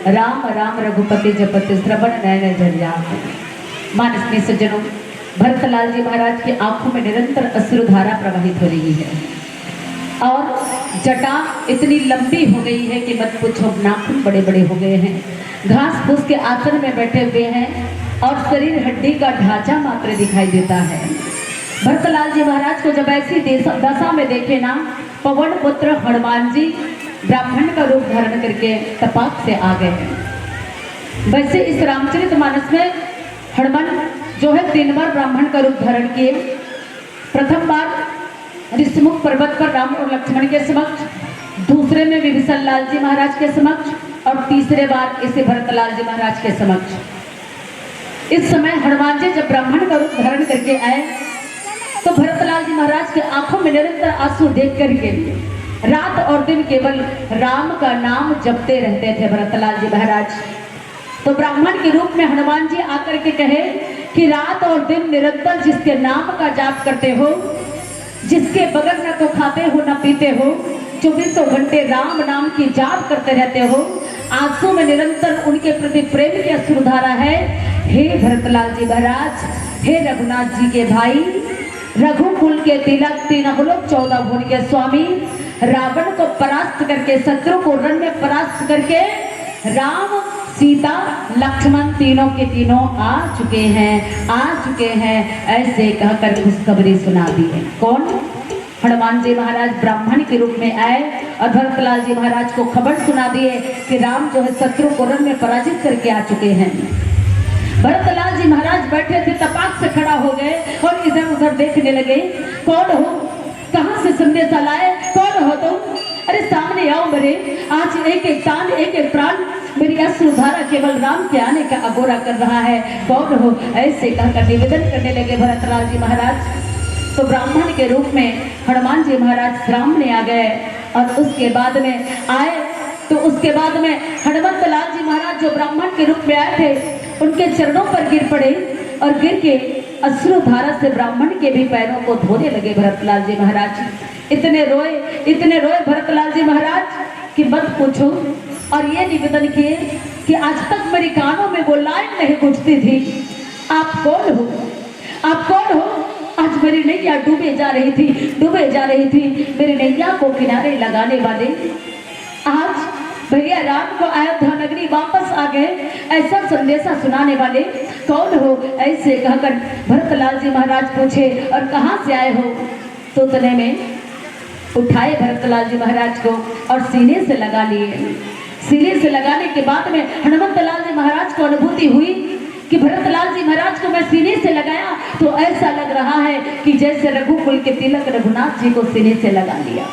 राम राम रघुपति जपति श्रवण नयन झरियात। मानस में सज्जनों, भरतलाल जी महाराज की आंखों में निरंतर अश्रुधारा प्रवाहित हो रही है और जटा इतनी लंबी हो गई है कि मत पूछो, नाखून बड़े बड़े हो गए हैं। घास फूस के आसन में बैठे हुए हैं और शरीर हड्डी का ढांचा मात्र दिखाई देता है। भरतलाल जी महाराज को जब ऐसी दशा में देखे ना, पवन पुत्र हनुमान जी ब्राह्मण का रूप धारण करके तपाक से आ गए। वैसे इस रामचरितमानस में हनुमान जो है 3 बार ब्राह्मण का रूप धारण किए। प्रथम बार ऋषिमुख पर्वत पर राम और लक्ष्मण के समक्ष, दूसरे में विभीषण लाल जी महाराज के समक्ष और तीसरे बार इसे भरतलाल जी महाराज के समक्ष। इस समय हनुमान जी जब ब्राह्मण का रूप धारण करके आए तो भरतलाल जी महाराज के आंखों में निरंतर आंसू देख करके रात और दिन केवल राम का नाम जपते रहते थे भरतलाल जी महाराज। तो ब्राह्मण के रूप में हनुमान जी आकर के कहे कि रात और दिन निरंतर जिसके नाम का जाप करते हो, जिसके बगैर न तो खाते हो न पीते हो, 24 घंटे राम नाम की जाप करते रहते हो, आंसू में निरंतर उनके प्रति प्रेम की अश्रुधारा है। हे भरतलाल जी महाराज, हे रघुनाथ जी के भाई, रघुकुल के तिलक, 3 अवलोक 14 भुवन के स्वामी, रावण को परास्त करके, शत्रु को रण में परास्त करके राम सीता लक्ष्मण तीनों के तीनों आ चुके हैं, ऐसे कहकर खुशखबरी सुना दी है। कौन? हनुमान जी महाराज ब्राह्मण के रूप में आए और भरतलाल जी महाराज को खबर सुना दिए कि राम जो है शत्रु को रण में पराजित करके आ चुके हैं। भरतलाल जी महाराज बैठे थे, तपाक से खड़ा हो गए और इधर उधर देखने लगे। कौन हो? कहां से संदेशा लाए? कौन हो तुम? अरे सामने आओ मेरे, आज एक एक तान, एक एक प्राण, मेरी अश्रुधारा केवल राम के आने का अगोरा कर रहा है। कौन हो? ऐसे कहकर निवेदन करने लगे भरतलाल जी महाराज। तो ब्राह्मण के रूप में हनुमान जी महाराज सामने आ गए और उसके बाद में आए तो उसके बाद में हनुमत लाल जी महाराज जो ब्राह्मण के रूप में आए थे उनके चरणों पर गिर पड़े और गिर के अश्रुधारा से ब्राह्मण के भी पैरों को धोने लगे भरतलाल जी महाराज। इतने रोए भरतलाल जी महाराज कि मत पूछो। और ये निवेदन किए कि आज तक मेरे कानों में वो लाइन नहीं गूंजती थी, आप कौन हो? आप कौन हो? आज मेरी नैया डूबे जा रही थी, मेरी नैया को किनारे लगाने वाले, आज भैया राम को अयोध्या नगरी वापस आ गए, ऐसा संदेशा सुनाने वाले कौन हो? ऐसे कहकर भरतलाल जी महाराज पूछे और कहाँ से आए हो? तो उतने में उठाए भरतलाल जी महाराज को और सीने से लगा लिए। सीने से लगाने के बाद में हनुमत लाल जी महाराज को अनुभूति हुई कि भरतलाल जी महाराज को मैं सीने से लगाया तो ऐसा लग रहा है कि जैसे रघुकुल के तिलक रघुनाथ जी को सीने से लगा लिया।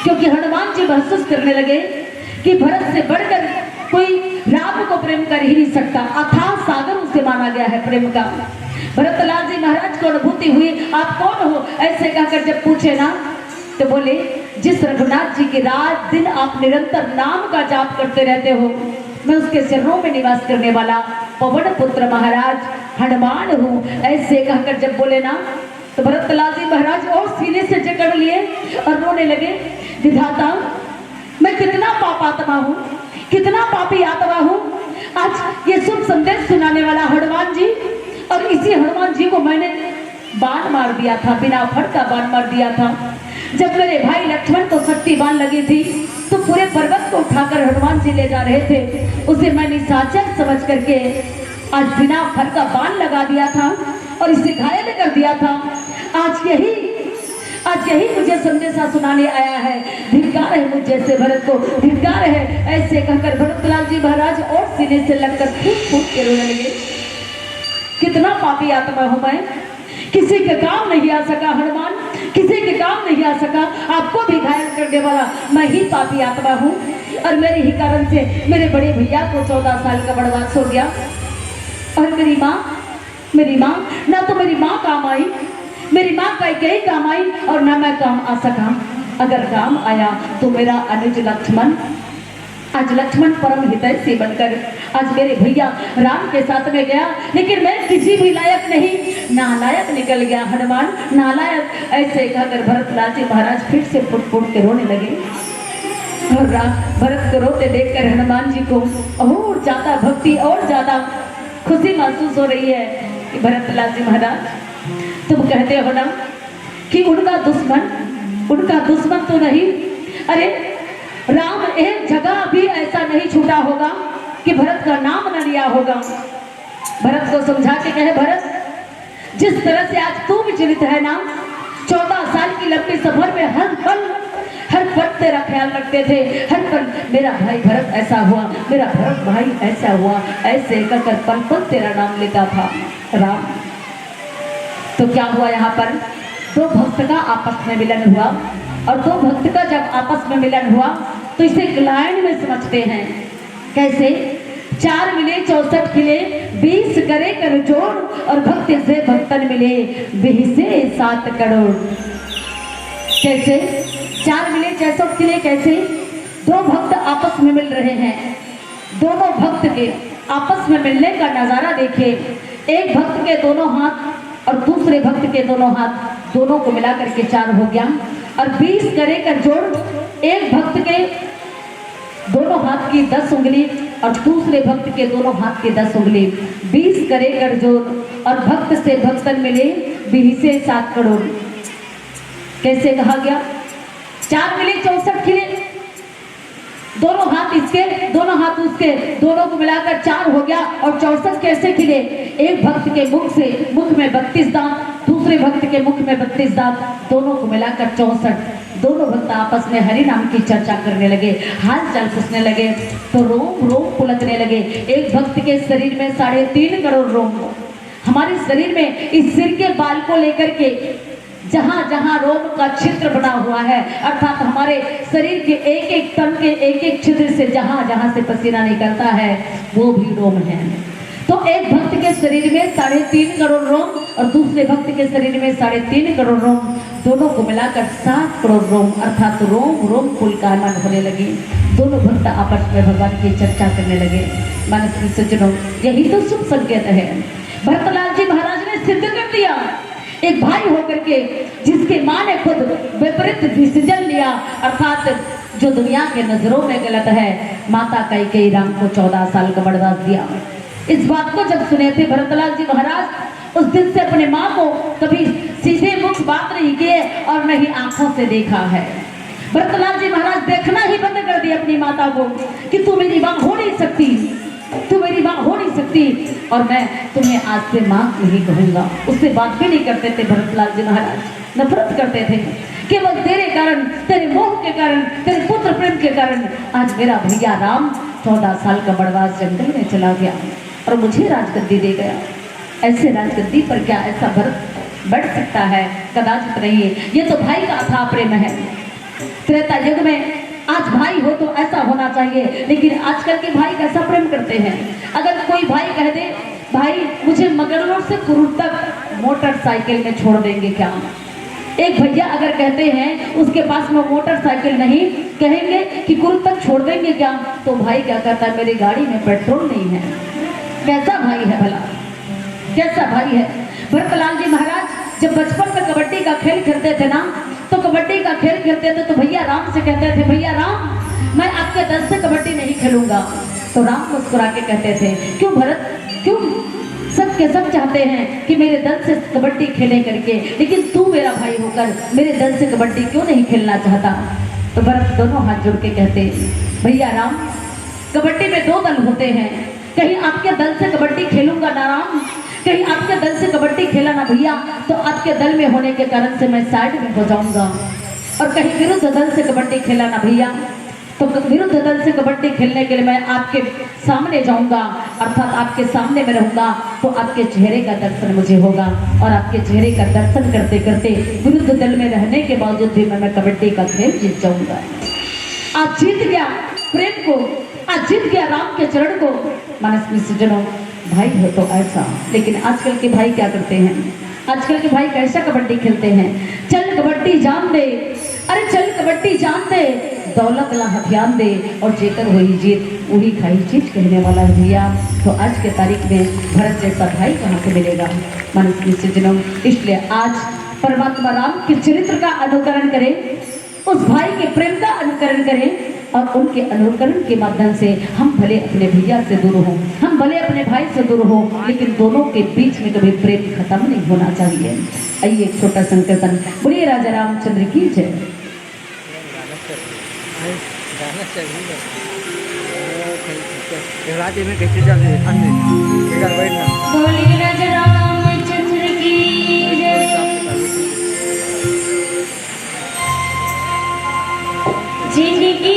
क्योंकि हनुमान जी महसूस करने लगे कि भरत से बढ़कर कोई राम को प्रेम कर ही नहीं सकता, अथाह सागर उसे माना गया है प्रेम का। भरतलाल जी महाराज को अनुभूति हुई, आप कौन हो? ऐसे कहकर जब पूछे ना तो बोले, जिस रघुनाथ जी के रात दिन आप निरंतर नाम का जाप करते रहते हो, मैं उसके चरणों में निवास करने वाला पवन पुत्र महाराज हनुमान हूँ। ऐसे कहकर जब बोले ना तो भरतलाल जी महाराज और सीने से जकड़ लिए और रोने लगे, विधाता मैं कितना पापात्मा हूँ, कितना पापी आत्मा हूँ। आज ये शुभ संदेश सुनाने वाला हनुमान जी, और इसी हनुमान जी को मैंने बाण मार दिया था, बिना फड़ का बाण मार दिया था। जब मेरे भाई लक्ष्मण को शक्ति बाण लगी थी तो पूरे पर्वत को उठाकर हनुमान जी ले जा रहे थे, उसे मैं निशाचर समझ करके आज बिना फड़ का बाण लगा दिया था और इसे घायल कर दिया था। आज यही मुझे संदेशा सुनाने आया है, धिक्कार है मुझ जैसे भरत को, धिक्कार है। ऐसे कहकर भरतलाल जी महाराज और सीने से लगकर फूट के रोने लगे। कितना पापी आत्मा हूं मैं, किसी के काम नहीं आ सका हनुमान, किसी के काम नहीं आ सका, आपको भी घायल करने वाला मैं ही पापी आत्मा हूँ। और मेरे ही कारण से मेरे बड़े भैया को 14 साल का वनवास हो गया और मेरी माँ ना तो मेरी माँ काम आई, मेरी माँ का कहीं काम आई और ना मैं काम आ सका। अगर काम आया तो मेरा अनुज लक्ष्मण, आज लक्ष्मण परम हितैषी बनकर आज मेरे भैया राम के साथ में गया, लेकिन मैं किसी भी लायक नहीं, नालायक निकल गया हनुमान, नालायक। ऐसे कहकर भरतलाल जी महाराज फिर से फुट फुट के रोने लगे। और भरत को रोते देखकर हनुमान जी को और ज्यादा भक्ति और ज्यादा खुशी महसूस हो रही है कि भरतलाल जी महाराज, तुम कहते हो ना कि उनका दुश्मन तो नहीं, अरे राम एक जगह भी ऐसा नहीं छूटा होगा कि भरत का नाम न लिया होगा। भरत को समझा के कहे, भरत जिस तरह से आज तू विचलित है ना, 14 साल की लंबी सफर में हर पल तेरा ख्याल रखते थे, हर पल मेरा भाई भरत ऐसा हुआ, मेरा भरत भाई ऐसा हुआ, ऐसे कहकर पल पल तेरा नाम लेता था राम। तो क्या हुआ, यहाँ पर दो भक्त का आपस में मिलन हुआ, और दो भक्त का जब आपस में मिलन हुआ तो इसे ग्लायन में समझते हैं। कैसे? 4 मिले 64 खिले, 20 करे कर जोड़, और भक्त से भक्तन मिले 20 से 7 करोड़। कैसे 4 मिले 64 खिले? कैसे? दो भक्त आपस में मिल रहे हैं, दोनों भक्त के आपस में मिलने का नजारा देखिए। एक भक्त के दोनों हाथ और दूसरे भक्त के दोनों हाथ, दोनों को मिलाकर के 4 हो गया। और 20 करे कर जोड़, एक भक्त के दोनों हाथ की 10 उंगली और दूसरे भक्त के दोनों हाथ की 10 उंगली, 20 करे कर जोड़, और भक्त से भक्तन मिले 20 से 7 करोड़। कैसे कहा गया? 4 मिले 64 खिले, दोनों हाथ इसके दोनों हाथ उसके, दोनों को मिलाकर 4 हो गया। और 64 कैसे खिले? एक भक्त के मुख में 32 दांत, दूसरे भक्त के मुख में 32 दांत, दोनों को मिलाकर 64। दोनों भक्त आपस में हरि नाम की चर्चा करने लगे, हाल चाल पूछने लगे, तो रोम रोम पुलकने लगे। एक भक्त के शरीर में 3.5 करोड़ रोम, हमारे शरीर में इस सिर के बाल को लेकर के जहां जहां रोम का छिद्र बना हुआ है, अर्थात हमारे शरीर के एक एक तन के एक एक छिद्र से जहां जहां से पसीना निकलता है वो भी रोम है। तो एक भक्त के शरीर में 3.5 करोड़ रोम और दूसरे भक्त के शरीर में 3.5 करोड़ रोम, दोनों को मिलाकर 7 करोड़ रोम, अर्थात रोम रोम पुलकायमान होने लगे। दोनों भक्त आपस में भगवान की चर्चा करने लगे। मानस की सज्जनों, यही तो शुभ संकेत है। भरतलाल जी महाराज ने सिद्ध कर दिया, एक भाई होकर के जिसके माँ ने खुद विपरीत डिसीजन लिया, अर्थात जो दुनिया के नजरों में गलत है, माता कैकेयी राम को 14 साल का वनवास दिया। इस बात को जब सुने थे भरतलाल जी महाराज, उस दिन से अपने माँ को कभी सीधे मुख बात नहीं किए और न ही आंखों से देखा है। भरतलाल जी महाराज देखना ही बंद कर दिया अपनी माता को कि तू मेरी माँ हो नहीं सकती, तू मेरी माँ हो नहीं सकती, और मैं तुम्हें आज से माँ नहीं कहूँगा। उससे बात भी नहीं करते थे भरतलाल जी महाराज, नफरत करते थे। केवल तेरे कारण, तेरे मोह के कारण, तेरे पुत्र प्रेम के कारण आज मेरा भैया राम 14 साल का वनवास जंगल में चला गया और मुझे राजगद्दी दे गया। ऐसे राजगद्दी पर क्या ऐसा भरत बैठ सकता है? कदाचित नहीं। ये तो भाई का अथाह प्रेम है। त्रेता युग में आज भाई हो तो ऐसा होना चाहिए, लेकिन आजकल के भाई कैसा प्रेम करते हैं? अगर कोई भाई कह दे भाई मुझे मगरलोड से कुरूर तक मोटरसाइकिल में छोड़ देंगे क्या? एक भैया अगर कहते हैं उसके पास में मोटरसाइकिल नहीं, कहेंगे कि कुरूर तक छोड़ देंगे क्या? तो भाई क्या कहता है, मेरी गाड़ी में पेट्रोल नहीं है। कैसा भाई है भला, कैसा भाई है? भरतलाल जी महाराज जब बचपन में कबड्डी का खेल खेलते थे ना, तो कबड्डी का खेल खेलते थे तो भैया राम से कहते थे, भैया राम मैं आपके दल से कबड्डी नहीं खेलूंगा। तो राम मुस्कुरा के कहते थे, क्यों भरत, क्यों? सब के सब चाहते हैं कि मेरे दल से कबड्डी खेले करके, लेकिन तू मेरा भाई होकर मेरे दल से कबड्डी क्यों नहीं खेलना चाहता? तो भरत दोनों हाथ जोड़ के कहते, भैया राम कबड्डी में 2 दल होते हैं, कहीं आपके दल से कबड्डी खेलूंगा ना राम, कहीं आपके दल से कबड्डी खेला ना भैया तो आपके दल में होने के कारण से मैं साइड में हो जाऊंगा, और कहीं विरुद्ध दल से कबड्डी खेला ना भैया तो विरुद्ध दल से कबड्डी खेलने के लिए मैं आपके सामने जाऊंगा, अर्थात आपके सामने में रहूंगा, तो आपके चेहरे का दर्शन मुझे होगा, और आपके चेहरे का दर्शन करते करते विरुद्ध दल में रहने के बावजूद भी मैं कबड्डी का खेल जीत जाऊंगा। आज जीत गया प्रेम को, आज जीत गया राम के चरण को। मानस में सज्जनों, भाई हो तो ऐसा, लेकिन आजकल के भाई क्या करते हैं? आजकल के भाई कैसा कबड्डी खेलते हैं? चल कबड्डी जान दे, अरे चल कबड्डी जान दे, दौलत ला ध्यान दे और जेकर वही जीत वही खाई चीज कहने वाला है भैया। तो आज के तारीख में भरत जैसा भाई कहाँ से मिलेगा मनुष्य से जन्म। इसलिए आज परमात्मा राम के चरित्र का अनुकरण करें, उस भाई के प्रेम का अनुकरण करें और उनके अनुकरण के माध्यम से हम भले अपने भैया से दूर हों, हम भले अपने भाई से दूर हों, लेकिन दोनों के बीच में कभी प्रेम खत्म नहीं होना चाहिए। आइए एक छोटा संकीर्तन बोलिए राजा रामचंद्र की जय। बोलिए राजा रामचंद्र की जय। जिंदगी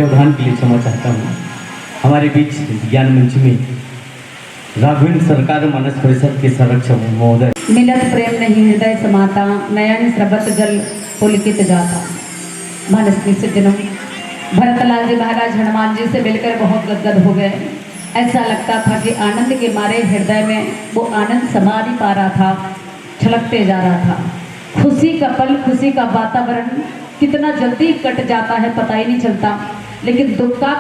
व्यवधान के लिए क्षमा चाहता हूँ। हमारे बीच ज्ञान मंच में राघवेंद्र सरकार मानस परिषद के संरक्षक महोदय। मिलन प्रेम नहीं हृदय समाता, नयन स्रवत जल पुलकित गाता। मानस के सज्जनों, भरतलाल जी महाराज हनुमान जी से मिलकर बहुत गदगद हो गए। ऐसा लगता था कि आनंद के मारे हृदय में वो आनंद समा नहीं पा रहा था, छलकते जा रहा था। खुशी का पल, खुशी का वातावरण कितना जल्दी कट जाता है पता ही नहीं चलता, लेकिन दुख का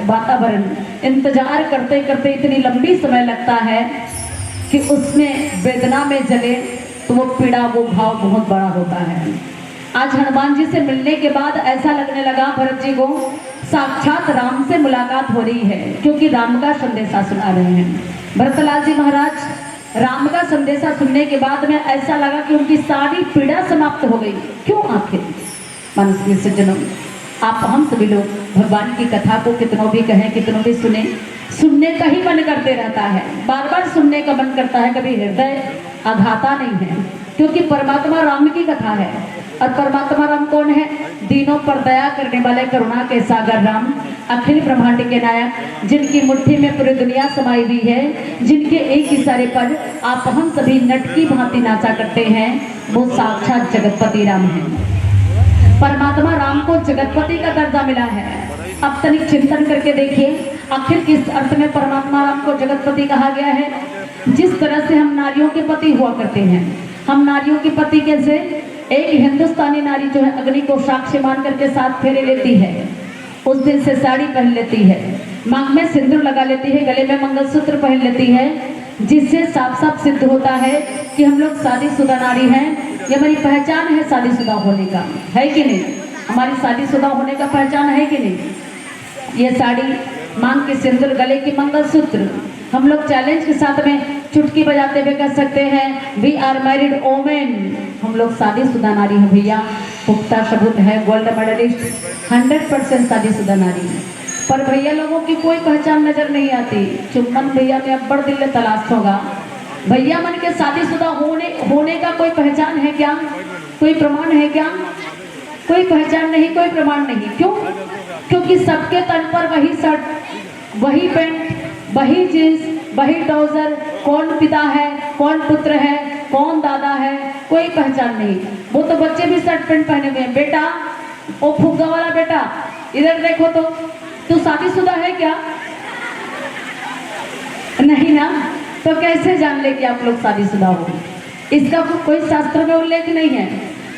वातावरण इंतजार करते करते इतनी लंबी समय लगता है कि उसमें वेदना में जले तो वो पीड़ा, वो भाव बहुत बड़ा होता है। आज हनुमान जी से मिलने के बाद ऐसा लगने लगा भरत जी को साक्षात राम से मुलाकात हो रही है, क्योंकि राम का संदेशा सुना रहे हैं। भरतलाल जी महाराज राम का संदेशा सुनने के बाद में ऐसा लगा कि उनकी सारी पीड़ा समाप्त हो गई। क्यों? आखिर मानस के सज्जनों, आप हम सभी लोग भगवान की कथा को कितनों भी कहें, कितनों भी सुने, सुनने का ही मन करते रहता है, बार बार सुनने का मन करता है, कभी हृदय आघाता नहीं है, क्योंकि परमात्मा राम की कथा है। और परमात्मा राम कौन है? दीनों पर दया करने वाले, करुणा के सागर राम, अखिल ब्रह्मांड के नायक, जिनकी मुट्ठी में पूरी दुनिया समाई हुई है, जिनके एक इशारे पर आप हम सभी नट की भांति नाचा करते हैं, वो साक्षात जगतपति राम है। परमात्मा राम को जगतपति का दर्जा मिला है। अब तनिक चिंतन करके देखिए, आखिर किस अर्थ में परमात्मा राम को जगतपति कहा गया है। जिस तरह से हम नारियों के पति हुआ करते हैं, हम नारियों के पति कैसे? एक हिंदुस्तानी नारी जो है अग्नि को साक्षी मान करके 7 फेरे लेती है, उस दिन से साड़ी पहन लेती है, मांग में सिंदूर लगा लेती है, गले में मंगलसूत्र पहन लेती है, जिससे साफ साफ सिद्ध होता है कि हम लोग शादीशुदा नारी हैं। ये हमारी पहचान है शादीशुदा होने का, है कि नहीं? हमारी शादीशुदा होने का पहचान है कि नहीं? ये साड़ी, मांग के सिंदूर, गले की मंगलसूत्र, हम लोग चैलेंज के साथ में चुटकी बजाते हुए कह सकते हैं, वी आर मैरिड वोमेन। हम लोग शादीशुदा नारी हैं भैया, पुख्ता सबूत है, गोल्ड मेडलिस्ट, 100% शादीशुदा नारी। पर भैया लोगों की कोई पहचान नजर नहीं आती। चुम्बन भैया में अब बड़ दिल में तलाश होगा। भैया मन के शादीशुदा होने का कोई पहचान है क्या? कोई प्रमाण है क्या? कोई पहचान नहीं, कोई प्रमाण नहीं। क्यों? क्योंकि सबके तन पर वही शर्ट, वही पैंट, वही जींस, वही ट्राउजर। कौन पिता है, कौन पुत्र है, कौन दादा है, कोई पहचान नहीं। वो तो बच्चे भी शर्ट पैंट पहने हुए हैं। बेटा, ओ फुग्गा वाला बेटा, इधर देखो तो, तू शादीशुदा है क्या? नहीं ना, तो कैसे जान ले कि आप लोग शादीशुदा हो? इसका कोई शास्त्र में उल्लेख नहीं है।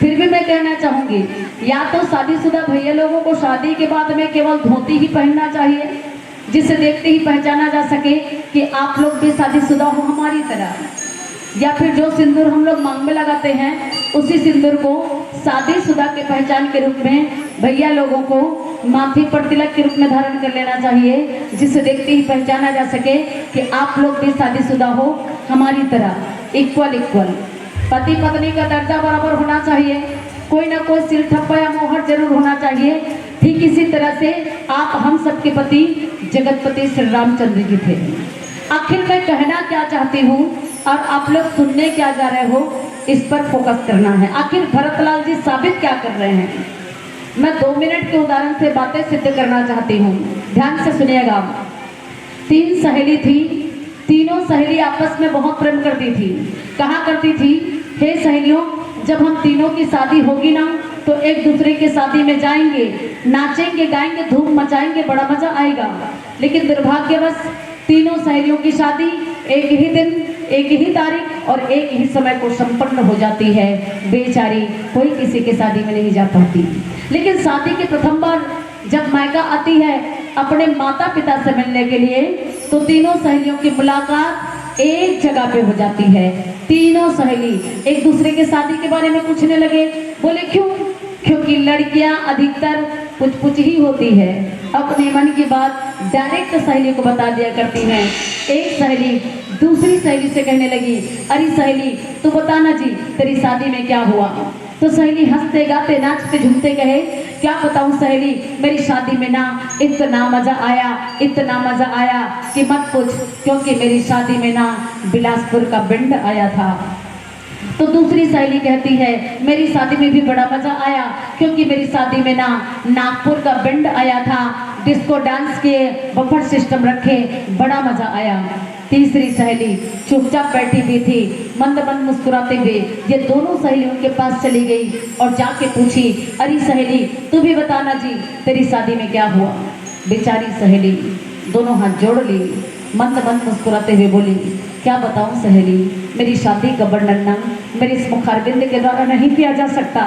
फिर भी मैं कहना चाहूंगी, या तो शादीशुदा भैया लोगों को शादी के बाद में केवल धोती ही पहनना चाहिए, जिसे देखते ही पहचाना जा सके कि आप लोग भी शादीशुदा हो हमारी तरह। या फिर जो सिंदूर हम लोग मांग में लगाते हैं, उसी सिंदूर को शादीशुदा के पहचान के रूप में भैया लोगों को माथे पर तिलक के रूप में धारण कर लेना चाहिए, जिसे देखते ही पहचाना जा सके कि आप लोग भी शादीशुदा हो हमारी तरह। इक्वल पति पत्नी का दर्जा बराबर होना चाहिए, कोई ना कोई सिर थप्पा या मोहर जरूर होना चाहिए। ठीक इसी तरह से आप हम सबके पति जगतपति श्री रामचंद्र जी थे। आखिर मैं कहना क्या चाहती हूँ और आप लोग सुनने क्या जा रहे हो, इस पर फोकस करना है। आखिर भरतलाल जी साबित क्या कर रहे हैं? मैं 2 मिनट के उदाहरण से बातें सिद्ध करना चाहती हूँ, ध्यान से सुनिएगा। 3 सहेली थी, तीनों सहेली आपस में बहुत प्रेम करती थी। कहा करती थी, हे सहेलियों, जब हम तीनों की शादी होगी ना, तो एक दूसरे के शादी में जाएंगे, नाचेंगे, गाएंगे, धूम मचाएंगे, बड़ा मजा आएगा। लेकिन दुर्भाग्यवश तीनों सहेलियों की शादी एक ही दिन, एक ही तारीख और एक ही समय को संपन्न हो जाती है। बेचारी कोई किसी के शादी में नहीं जा पाती। लेकिन शादी के प्रथम बार जब मायका आती है अपने माता पिता से मिलने के लिए, तो तीनों सहेलियों की मुलाकात एक जगह पे हो जाती है। तीनों सहेली एक दूसरे के शादी के बारे में पूछने लगे। बोले क्यों? क्योंकि लड़कियां अधिकतर पुछ ही होती है, अपने मन की बात डायरेक्ट सहेली को बता दिया करती हैं। एक सहेली दूसरी सहेली से कहने लगी, अरे सहेली तू बताना जी, तेरी शादी में क्या हुआ? तो सहेली हंसते गाते नाचते झूमते कहे, क्या बताऊं सहेली, मेरी शादी में ना इतना मजा आया, इतना मजा आया कि मत पूछ, क्योंकि मेरी शादी में ना बिलासपुर का बिंड आया था। तो दूसरी सहेली कहती है मेरी शादी में भी बड़ा मजा आया, क्योंकि मेरी शादी में ना नागपुर का बैंड आया था, डिस्को डांस के बफर सिस्टम रखे, बड़ा मजा आया। तीसरी सहेली चुपचाप बैठी हुई थी, मंद मंद मुस्कुराते हुए ये दोनों सहेली उनके पास चली गई और जाके पूछी, अरे सहेली तू भी बताना जी, तेरी शादी में क्या हुआ। बेचारी सहेली दोनों हाथ जोड़ ली, मंद मंद मुस्कुराते हुए बोली, क्या बताऊं सहेली, मेरी शादी का वर्णन ना मेरे इस मुखारबिंद के द्वारा नहीं किया जा सकता।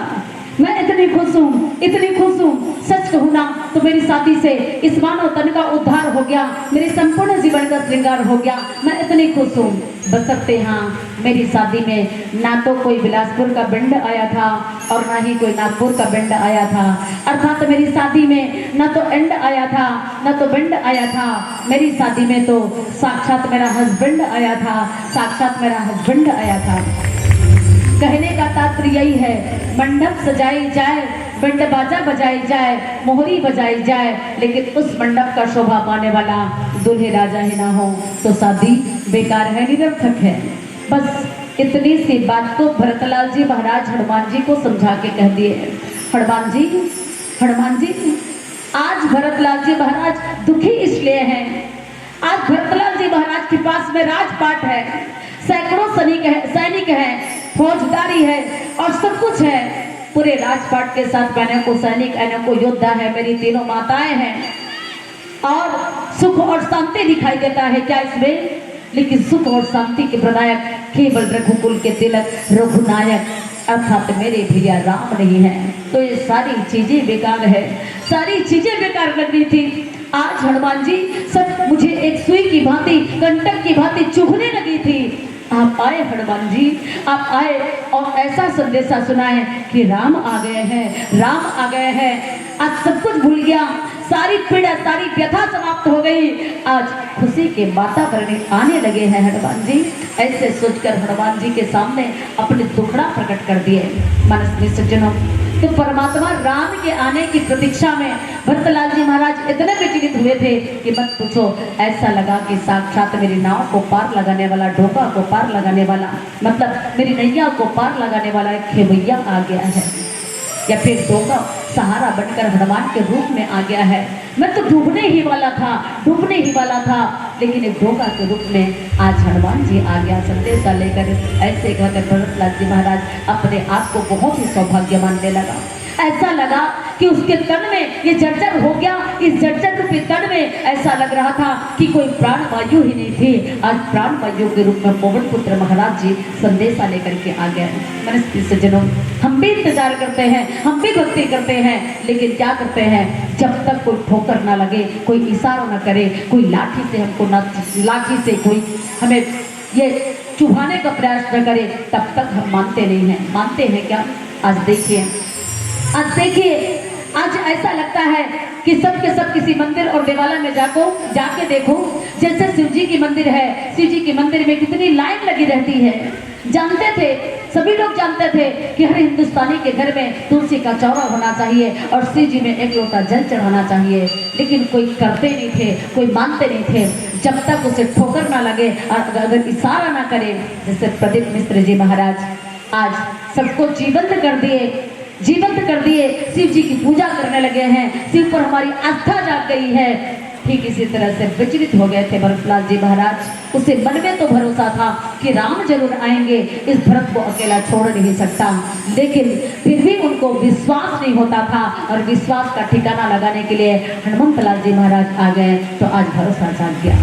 मैं इतनी खुश हूँ, इतनी खुश हूँ, सच कहूँ ना तो मेरी शादी से इस मानव तन का उद्धार हो गया, मेरे संपूर्ण जीवन का श्रृंगार हो गया, मैं इतनी खुश हूँ। बसरते हाँ मेरी शादी में ना तो कोई बिलासपुर का बैंड आया था और ना ही कोई नागपुर का बैंड आया था, अर्थात मेरी शादी में ना तो एंड आया था ना तो बैंड आया था, मेरी शादी में तो साक्षात मेरा हस्बैंड आया था, साक्षात मेरा हस्बैंड आया था। कहने का तात्पर्य यही है, मंडप सजाई जाए, बैंड बाजा बजाई जाए, मोहरी बजाई जाए, लेकिन उस मंडप का शोभा पाने वाला दूल्हे राजा ही ना हो तो शादी बेकार है, निरर्थक है। बस इतनी सी बात को भरतलाल जी महाराज हनुमान जी को समझा के कह दिए। हनुमान जी, हनुमान जी, आज भरतलाल जी महाराज दुखी इसलिए हैं, आज भरतलाल जी महाराज के पास में राजपाट है, सैकड़ों सैनिक हैं, फौजदारी है और सब कुछ है, पूरे राजपाट के साथ मैंने को सैनिक को योद्धा है, मेरी तीनों माताएं हैं और सुख और शांति दिखाई देता है क्या इसमें, लेकिन सुख और शांति के प्रदायक केवल रघुकुल के तिलक रघुनायक अर्थात मेरे भैया राम नहीं है, तो ये सारी चीजें बेकार है, सारी चीजें बेकार लग रही थी। आज हनुमान जी सब मुझे एक सुई की भांति, कंटक की भांति चुभने लगी थी। आप आए हनुमान जी, आप आए और ऐसा संदेशा सुनाए कि राम आ गए हैं, राम आ गए हैं। आज सब कुछ भूल गया, सारी पीड़ा सारी व्यथा समाप्त हो गई, आज खुशी के वातावरण आने लगे हैं हनुमान जी। ऐसे सोचकर हनुमान जी के सामने अपने दुखड़ा प्रकट कर दिए। मनस में सज्जनों, तो परमात्मा राम के आने की प्रतीक्षा में भरतलाल जी महाराज इतने विचलित हुए थे कि मत पूछो, ऐसा लगा कि साक्षात मेरी नाव को पार लगाने वाला, डोंगा को पार लगाने वाला, मतलब मेरी नैया को पार लगाने वाला एक खेवैया आ गया है, या फिर डोंगा सहारा बनकर हनुमान के रूप में आ गया है। मैं तो डूबने ही वाला था, डूबने ही वाला था, लेकिन एक डोंगा के रूप में आज हनुमान जी आ गया संदेशा लेकर। ऐसे कहकर भरतलाल जी महाराज अपने आप को बहुत ही सौभाग्य मानने लगा। ऐसा लगा कि उसके तन में ये जर्जर हो गया, इस जर्जर रूपी तन में ऐसा लग रहा था कि कोई प्राण वायु ही नहीं थी। आज प्राण वायु के रूप में पवन पुत्र महाराज जी संदेशा लेकर के आ गए। मनस्वी सज्जनों, हम भी इंतजार करते हैं, हम भी भक्ति करते हैं, लेकिन क्या करते हैं, जब तक कोई ठोकर ना लगे, कोई इशारा ना करे, कोई लाठी से हमको ना, लाठी से कोई हमें ये चुभाने का प्रयास न करे, तब तक हम मानते नहीं हैं। मानते हैं क्या? आज देखिए, आज देखिए, आज ऐसा लगता है कि सब के सब किसी मंदिर और देवालय में जाके देखो, जैसे शिव जी की मंदिर है, शिव जी के मंदिर में कितनी लाइन लगी रहती है। जानते थे, सभी लोग जानते थे कि हर हिंदुस्तानी के घर में तुलसी का चौरा होना चाहिए और शिव जी में एक लोटा जल चढ़ाना चाहिए, लेकिन कोई करते नहीं थे, कोई मानते नहीं थे, जब तक उसे ठोकर ना लगे और अगर इशारा ना करे। जैसे प्रदीप मिश्र जी महाराज आज सबको जीवंत कर दिए, जीवंत कर दिए, शिव जी की पूजा करने लगे हैं, शिव पर हमारी आस्था जाग गई है। ठीक इसी तरह से विचलित हो गए थे भरतलाल जी महाराज। उसे मन में तो भरोसा था कि राम जरूर आएंगे, इस भरत को अकेला छोड़ नहीं सकता, लेकिन फिर भी उनको विश्वास नहीं होता था और विश्वास का ठिकाना लगाने के लिए हनुमंतलाल जी महाराज आ गए। तो आज भरोसा जाग गया।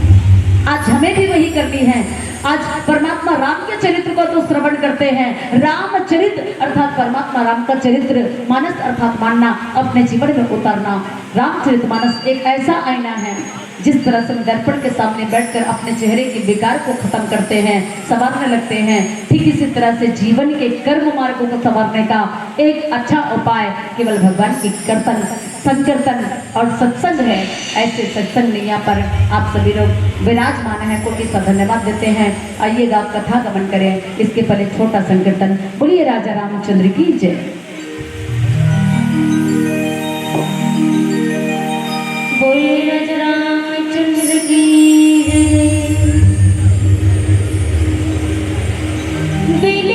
आज हमें भी वही करनी है। आज परमात्मा राम के चरित्र को तो श्रवण करते हैं, रामचरित्र अर्थात परमात्मा राम का चरित्र मानस अर्थात मानना, अपने जीवन में उतारना। रामचरित मानस एक ऐसा आईना है, जिस तरह से दर्पण के सामने बैठकर अपने चेहरे के विकार को खत्म करते हैं, संवारने लगते हैं, ठीक इसी तरह से जीवन के कर्म मार्गों को संवारने का एक अच्छा उपाय केवल भगवान की कीर्तन, संकीर्तन और सत्संग है। ऐसे सत्संग नैया पर आप सभी लोग विराजमान हैं, कोटि सा धन्यवाद देते हैं। आइएगा आप कथा गमन करें। इसके पहले छोटा संकीर्तन। बोलिए राजा रामचंद्र की जय। बोलिए राजा रामचंद्र की जय। बिन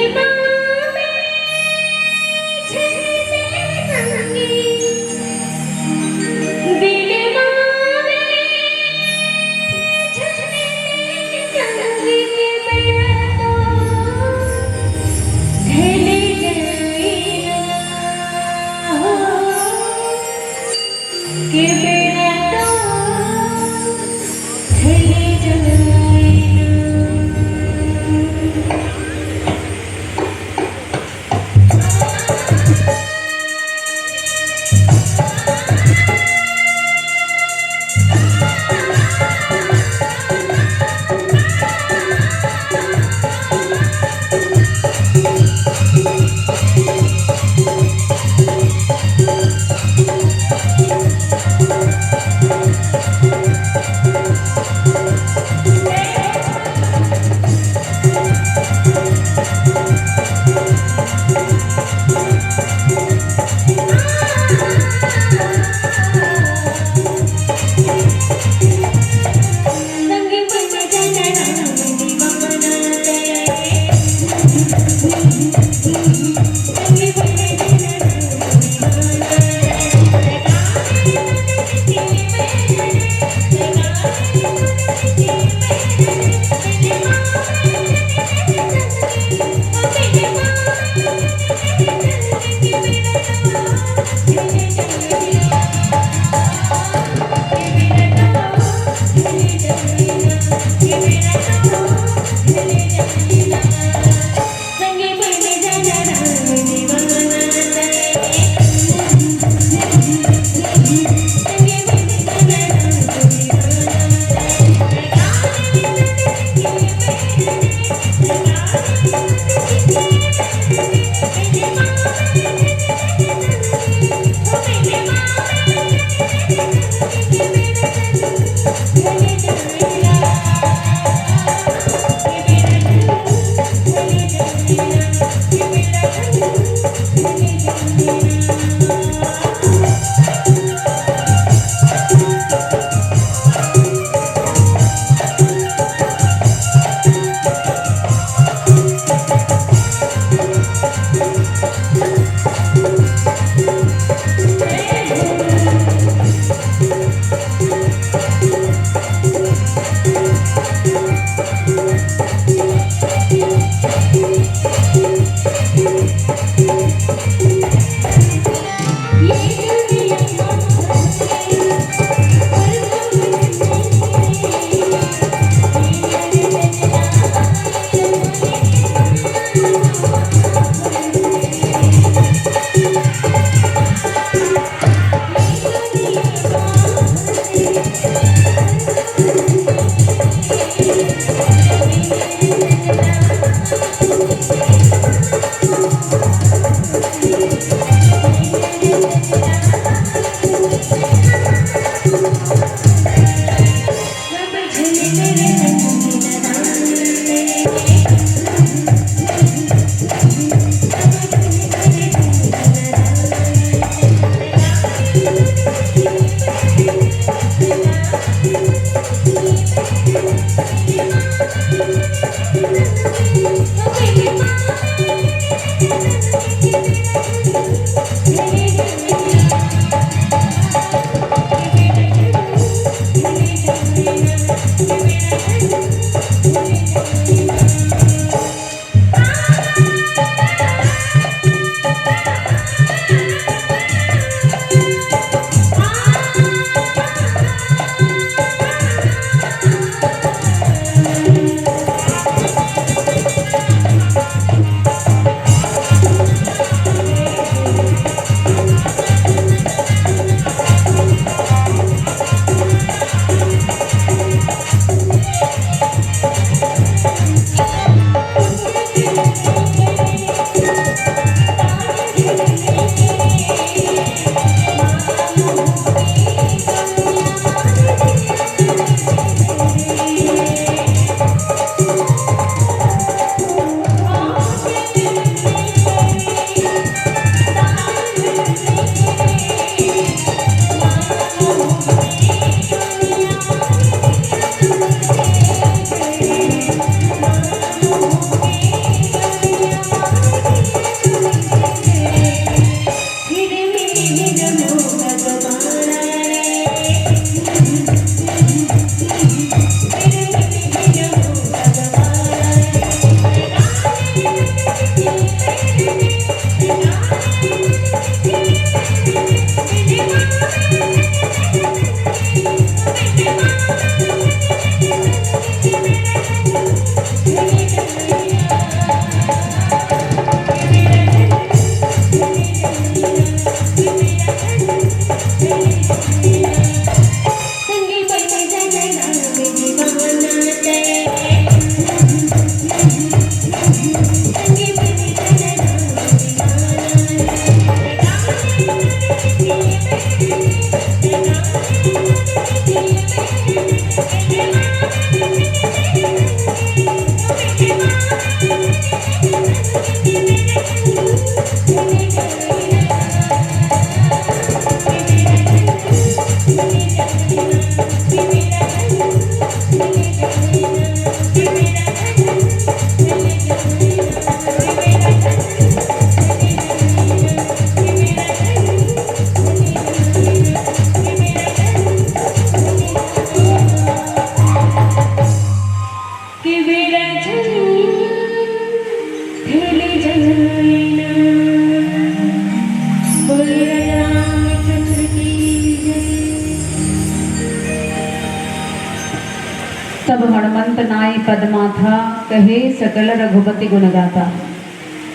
तब हनुमंत नाय पदमा था, कहे सकल रघुपति गुण गाता।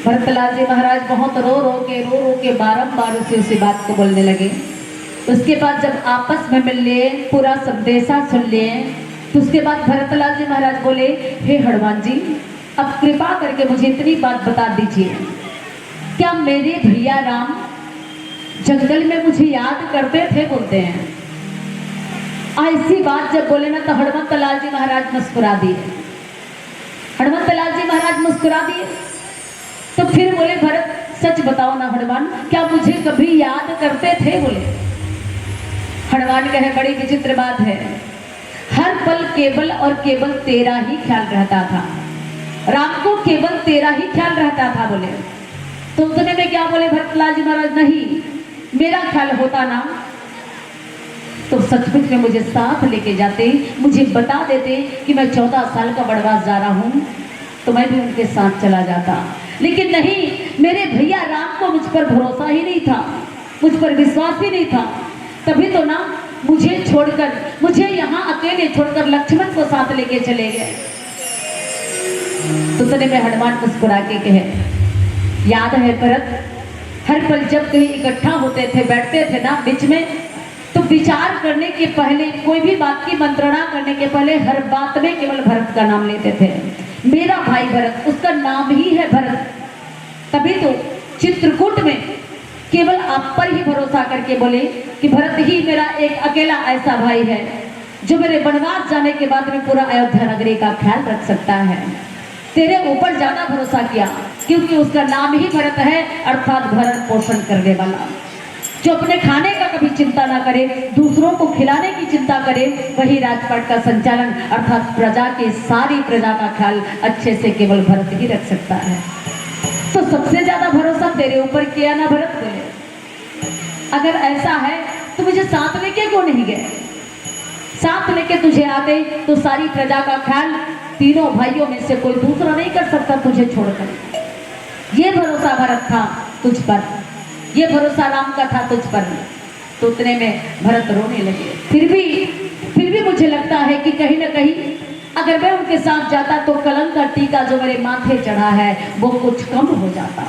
भरतलाल जी महाराज बहुत रो रो के बारंबार उसी बात को बोलने लगे। उसके बाद जब आपस में मिल लिए, पूरा संदेशा सुन लिए, तो उसके बाद भरतलाल जी महाराज बोले, हे हनुमान जी, अब कृपा करके मुझे इतनी बात बता दीजिए, क्या मेरे भैया राम जंगल में मुझे याद करते थे? बोलते हैं। ऐसी बात जब बोले ना तो हनुमंत लाल जी महाराज मुस्कुरा दिए। हनुमंत लाल जी महाराज मुस्कुरा दिए तो फिर बोले, भरत सच बताओ ना हनुमान, क्या मुझे कभी याद करते थे? बोले। हनुमान कहे, बड़ी विचित्र बात है, हर पल केवल और केवल तेरा ही ख्याल रहता था। राम को केवल तेरा ही ख्याल रहता था। बोले तो उतने में क्या बोले भरतलाल जी महाराज, नहीं, मेरा ख्याल होता ना तो सचमुच में मुझे साथ लेके जाते, मुझे बता देते कि मैं 14 साल का वनवास जा रहा हूँ, तो मैं भी उनके साथ चला जाता। लेकिन नहीं, मेरे भैया राम को मुझ पर भरोसा ही नहीं था, मुझ पर विश्वास ही नहीं था। तभी तो ना मुझे छोड़कर, मुझे यहाँ अकेले छोड़कर लक्ष्मण को साथ लेके चले गए। तो तने में हनुमान मुस्कुरा के कहे, याद है भरत, हर पल जब कहीं इकट्ठा होते थे, बैठते थे ना बीच में, तो विचार करने के पहले, कोई भी बात की मंत्रणा करने के पहले हर बात में केवल भरत का नाम लेते थे। मेरा भाई भरत, उसका नाम ही है भरत। तभी तो चित्रकूट में केवल आप पर ही भरोसा करके बोले कि भरत ही मेरा एक अकेला ऐसा भाई है जो मेरे वनवास जाने के बाद में पूरा अयोध्या नगरी का ख्याल रख सकता है। तेरे ऊपर ज्यादा भरोसा किया क्योंकि उसका नाम ही भरत है, अर्थात भरण पोषण करने वाला, जो अपने खाने का कभी चिंता ना करे, दूसरों को खिलाने की चिंता करे, वही राजपाट का संचालन अर्थात प्रजा की सारी प्रजा का ख्याल अच्छे से केवल भरत ही रख सकता है। तो सबसे ज्यादा भरोसा तेरे ऊपर किया ना भरत बोले, अगर ऐसा है तो मुझे साथ लेके क्यों नहीं गए? साथ लेके तुझे आते तो सारी प्रजा का ख्याल तीनों भाइयों में से कोई दूसरा नहीं कर सकता तुझे छोड़कर। ये भरोसा भरत था तुझ पर, ये भरोसा राम का था तुझ पर। तो उतने में भरत रोने लगे। फिर भी मुझे लगता है कि कहीं ना कहीं अगर मैं उनके साथ जाता तो कलंक का टीका जो मेरे माथे चढ़ा है वो कुछ कम हो जाता,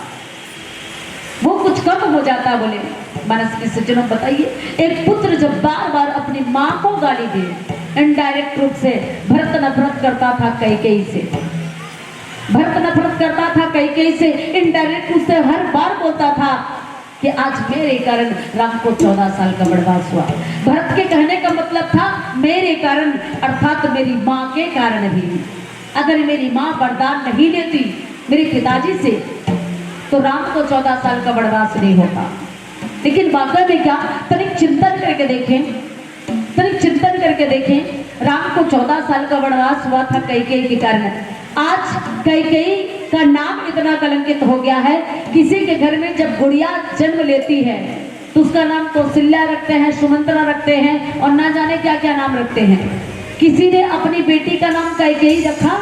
वो कुछ कम हो जाता। बोले मानस के सज्जनों बताइए, एक पुत्र जब बार बार अपनी माँ को गाली दे, इनडायरेक्ट रूप से भरत नफरत करता था कैकेयी से, भरत नफरत करता था कैकेयी से, इनडायरेक्ट रूप से हर बार बोलता था कि आज मेरे कारण राम को 14 साल का वनवास हुआ। भरत के कहने का मतलब था मेरे कारण, अर्थात मेरी माँ के कारण भी। अगर मेरी माँ वरदान नहीं लेती मेरे पिताजी से तो राम को 14 साल का वनवास नहीं होता। लेकिन वाकई में क्या, तनिक चिंतन करके देखें, तनिक चिंतन करके देखें, राम को 14 साल का वनवास हुआ था कैकेयी के कारण। आज कैकेयी का नाम इतना कलंकित हो गया है, किसी के घर में जब गुड़िया जन्म लेती है तो उसका नाम कौशल्या रखते हैं, सुमंत्रा रखते हैं और ना जाने क्या क्या नाम रखते हैं। किसी ने अपनी बेटी का नाम कैकेयी रखा?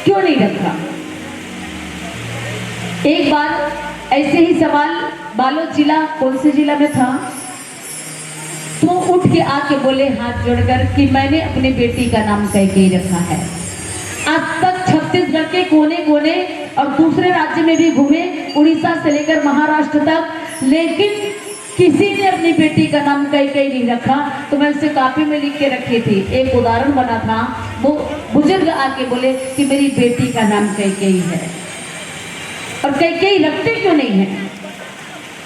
क्यों नहीं रखा? एक बार ऐसे ही सवाल बालोद जिला, कौन से जिला में था, तो उठ के आके बोले हाथ जोड़कर कि मैंने अपनी बेटी का नाम कैकेयी रखा है। आज तक छत्तीसगढ़ के कोने कोने और दूसरे राज्य में भी घूमे, उड़ीसा से लेकर महाराष्ट्र तक, लेकिन किसी ने अपनी बेटी का नाम कैकेयी नहीं रखा। तो मैं उसे कॉपी में लिख के रखी थी, एक उदाहरण बना था। वो बुजुर्ग आके बोले कि मेरी बेटी का नाम कैकेयी है। और कैकेयी रखते क्यों नहीं है?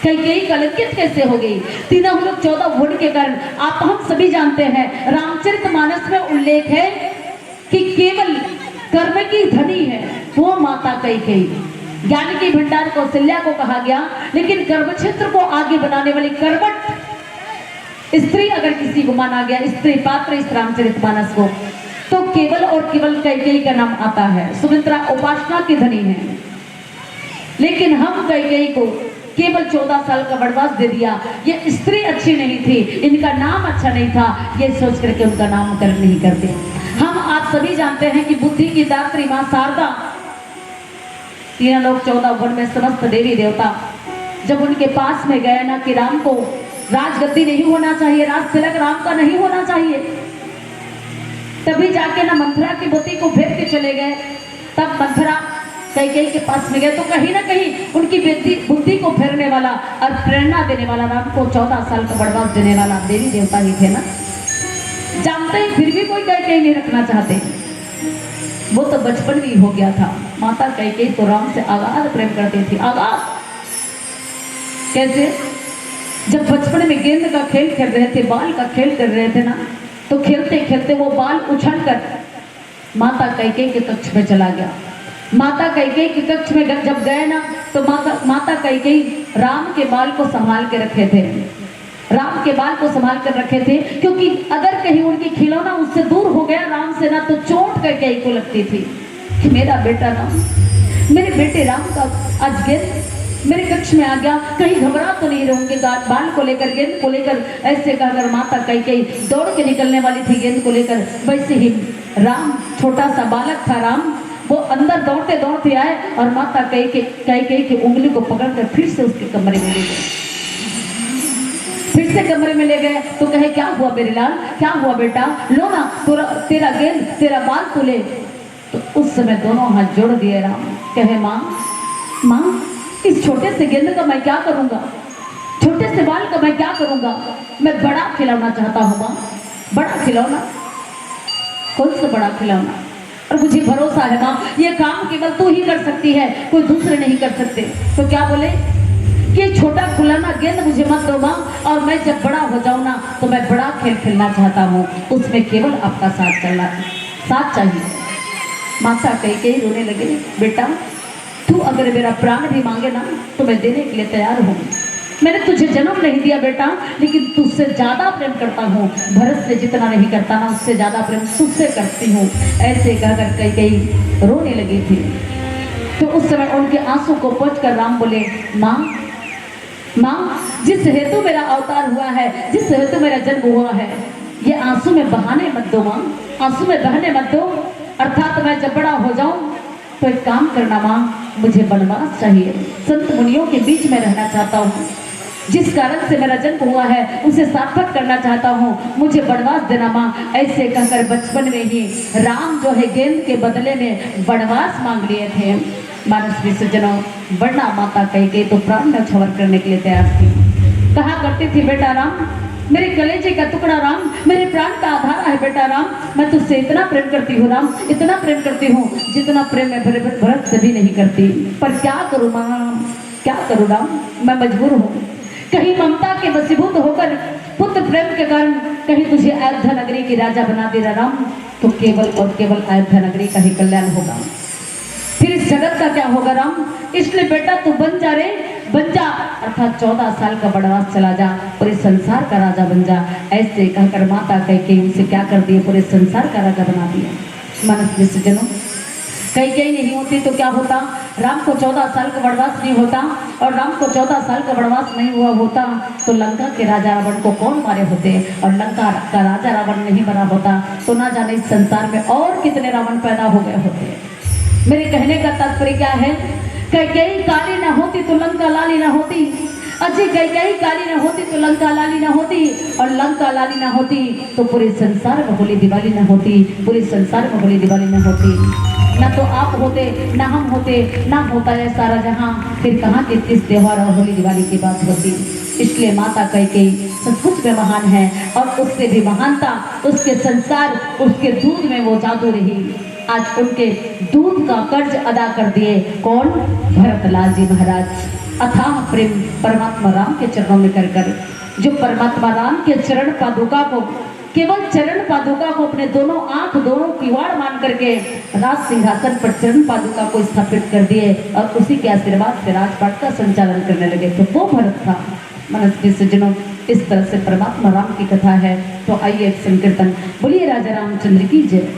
कैकेयी कलंकित कैसे हो गई? तीनों हम लोग 14 वोट के कारण। आप हम सभी जानते हैं, रामचरितमानस में उल्लेख है कि केवल कर्म की धनी है वो माता कैकेयी। ज्ञान की भंडार कौशल्या को कहा गया, लेकिन कर्म क्षेत्र को आगे बनाने वाली कर्मठ स्त्री अगर किसी को माना गया, स्त्री पात्र इस रामचरितमानस को, तो केवल और केवल कैकेयी का नाम आता है। सुमित्रा उपासना की धनी है, लेकिन हम कैकेयी को केवल 14 साल का वनवास दे दिया। ये स्त्री अच्छी नहीं थी, इनका नाम अच्छा नहीं था, ये सोच करके उनका नामकरण नहीं करते। हम आप सभी जानते हैं कि बुद्धि की दात्री मां शारदा, तीनों लोग 14 वन में समस्त देवी देवता जब उनके पास में गए ना कि राम को राजगद्दी नहीं होना चाहिए, राज तिलक राम का नहीं होना चाहिए, तभी जाके ना मंथरा की बुद्धि को फेर के चले गए। तब मंथरा कैकेयी के पास में गए तो कहीं ना कहीं उनकी बुद्धि को फेरने वाला और प्रेरणा देने वाला, राम को 14 साल का वनवास देने वाला देवी देवता ही थे ना। जानते हैं फिर भी कोई कैकेयी नहीं रखना चाहते। वो तो बचपन भी हो गया था। माता कैकेयी तो राम से अगाध प्रेम करती थी, अगाध। कैसे? जब बचपन में गेंद का खेल खेल रहे थे, बाल का खेल कर रहे थे ना, तो खेलते खेलते वो बाल उछल कर माता कैकेयी के कक्ष में चला गया। माता कैकेयी के कक्ष में जब गए ना तो माता कैकेयी राम के बाल को संभाल के रखे थे, राम के बाल को संभाल कर रखे थे, क्योंकि अगर कहीं उनकी खिलौना उससे दूर हो गया राम से ना, तो चोट कैकेयी को लगती थी कि मेरा बेटा राम, मेरे बेटे राम का आज गेंद मेरे कक्ष में आ गया, कहीं घबरा तो नहीं रहूंगे। बाल को लेकर, गेंद को लेकर ऐसे कहकर माता कैकेयी दौड़ के निकलने वाली थी गेंद को लेकर। वैसे ही राम, छोटा सा बालक था राम, वो अंदर दौड़ते दौड़ते आए और माता कैकेयी की उंगली को पकड़कर फिर से उसके कमरे में ले गए। फिर से कमरे में ले गए तो कहे क्या हुआ मेरे लाल, क्या हुआ बेटा, लो ना तेरा गेंद, तेरा बाल तू ले। तो उस समय दोनों हाथ जोड़ दिए राम, कहे माँ, माँ इस छोटे से गेंद का मैं क्या करूंगा, छोटे से बाल का मैं क्या करूंगा? मैं बड़ा खिलौना चाहता हूँ माँ, बड़ा खिलौना। कौन सा बड़ा खिलौना? और मुझे भरोसा है माँ, ये काम केवल तू ही कर सकती है, कोई दूसरे नहीं कर सकते। तो क्या बोले कि छोटा खिलौना गेंद मुझे मत दो माँ, और मैं जब बड़ा हो जाऊँ ना तो मैं बड़ा खेल खेलना चाहता हूँ, उसमें केवल आपका साथ चाहिए। माता कई रोने लगे, बेटा तू अगर मेरा प्राण भी मांगे ना तो मैं देने के लिए तैयार हूँ। मैंने तुझे जन्म नहीं दिया बेटा, लेकिन तुझसे ज्यादा प्रेम करता हूँ। भरत से जितना नहीं करता ना, उससे ज्यादा प्रेम तुझसे करती हूँ। ऐसे कहकर कई रोने लगी थी। तो उस समय उनके आंसू को पोंछ कर राम बोले, माँ माँ, जिस हेतु मेरा अवतार हुआ है, जिस हेतु मेरा जन्म हुआ है, ये आंसू में बहाने मत दो माँ, आंसू में बहने मत दो। अर्थात मैं जब बड़ा हो जाऊं तो एक काम करना माँ, मुझे वनवास चाहिए, संत मुनियों के बीच में रहना चाहता हूँ। जिस कारण से मेरा जन्म हुआ है उसे सार्थक करना चाहता हूँ, मुझे वनवास देना माँ। ऐसे कहकर बचपन में ही राम जो है गेंद के बदले में वनवास मांग लिए थे। मानस विसर्जनों, वरना माता कही तो प्राण न्यौछावर करने के लिए तैयार थी। कहा करती थी, बेटा राम, मेरे कलेजे का टुकड़ा राम, मेरे प्राण का आधार है बेटा राम, मैं तुझसे इतना प्रेम करती हूँ राम, इतना प्रेम करती हूँ जितना प्रेम मैं भरत से भी नहीं करती। पर क्या करूँ माँ, क्या करूँ राम, मैं मजबूर हूँ। कहीं ममता के वशीभूत होकर पुत्र प्रेम के कारण कहीं तुझे अयोध्या नगरी की राजा बना दे राम, तो केवल और केवल अयोध्या नगरी का ही कल्याण होगा, फिर इस जगत का क्या होगा राम। इसलिए बेटा तू बन जा रे, बन जा, अर्थात 14 साल का वनवास चला जा, पूरे संसार का राजा बन जा। ऐसे कहकर माता कह उसे क्या कर दिए, पूरे संसार का राजा बना दिया। मानस विसर्जनों, कई नहीं होती तो क्या होता, राम को 14 साल का वनवास नहीं होता, और राम को 14 साल का वनवास नहीं हुआ होता तो लंका के राजा रावण को कौन मारे होते, और लंका का राजा रावण नहीं बना होता तो ना जाने इस संसार में और कितने रावण पैदा हो गए होते। मेरे कहने का तात्पर्य क्या है, कई काली ना होती तो लंका लाली ना होती, अजय कई काली ना होती तो लंका लाली ना होती, और लंका लाली ना होती तो पूरे संसार में होली दिवाली ना होती, पूरे संसार में होली दिवाली ना होती। ना तो आप होते, ना हम होते, ना होता है सारा जहां, फिर कहाँ के किस त्योहार और होली दिवाली की बात होती। इसलिए माता कई सचमुच में महान है, और उससे भी महानता उसके संसार, उसके दूध में वो जादू रही। आज उनके दूध का कर्ज अदा कर दिए कौन, भरतलाल जी महाराज। अथाह प्रेम परमात्मा राम के चरणों में कर कर, जो परमात्मा राम के चरण पादुका को, केवल चरण पादुका को अपने दोनों आंख, दोनों किवाड़ मान करके राज सिंहासन पर चरण पादुका को स्थापित कर दिए, और उसी के आशीर्वाद से राजपाट का संचालन करने लगे, तो वो भरत था। मनस के सज्जनों, इस तरह से परमात्मा राम की कथा है। तो आइए एक संकीर्तन बोलिए राजा रामचंद्र की जय।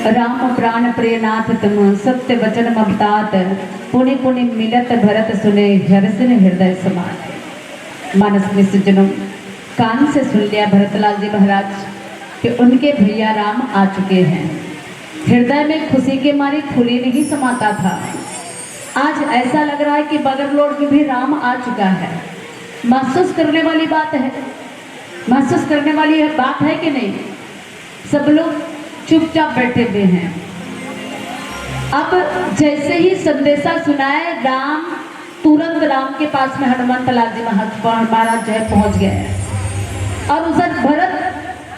राम प्राण प्रियनाथ तुम सत्य वचन ममतात पुनि पुनि मिलत भरत सुने हर्षिन हृदय समात। मानस में सज्जनों कान से सुन लिया भरतलाल जी महाराज कि उनके भैया राम आ चुके हैं। हृदय में खुशी के मारे फूली नहीं समाता था। आज ऐसा लग रहा है कि बगल रोड में भी राम आ चुका है। महसूस करने वाली बात है, महसूस करने वाली बात है कि नहीं। सब लोग चुपचाप बैठे हुए हैं। अब जैसे ही संदेशा सुनाए राम तुरंत राम के पास में हनुमंत लाल जी महाराज जो है पहुंच गए और उधर भरत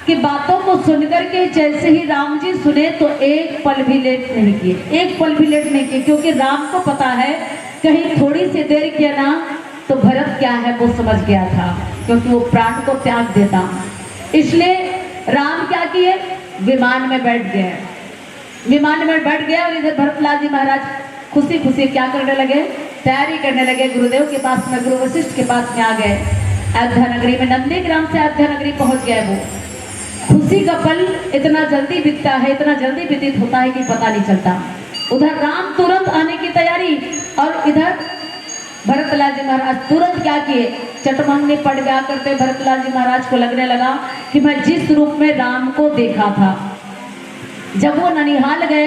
की बातों को सुनकर के जैसे ही राम जी सुने तो एक पल भी लेट नहीं किए, एक पल भी लेट नहीं किए, क्योंकि राम को पता है कहीं थोड़ी सी देर किया ना तो भरत क्या है वो समझ गया था, क्योंकि वो प्राण को त्याग देता। इसलिए राम क्या किए, विमान में बैठ गए, विमान में बैठ गया और इधर भरतलाल जी महाराज खुशी खुशी क्या करने लगे, तैयारी करने लगे। गुरुदेव के पास में, गुरु वशिष्ठ के पास में आ गए। अयोध्या नगरी में नंदीग्राम से अयोध्या नगरी पहुंच गए। वो खुशी का पल इतना जल्दी बीतता है, इतना जल्दी व्यतीत होता है कि पता नहीं चलता। उधर राम तुरंत आने की तैयारी और इधर भरतलाल जी महाराज तुरंत क्या किए, चटमंगनी पड़ गया करते भरतलाल जी महाराज को लगने लगा कि मैं जिस रूप में राम को देखा था, जब वो ननिहाल गए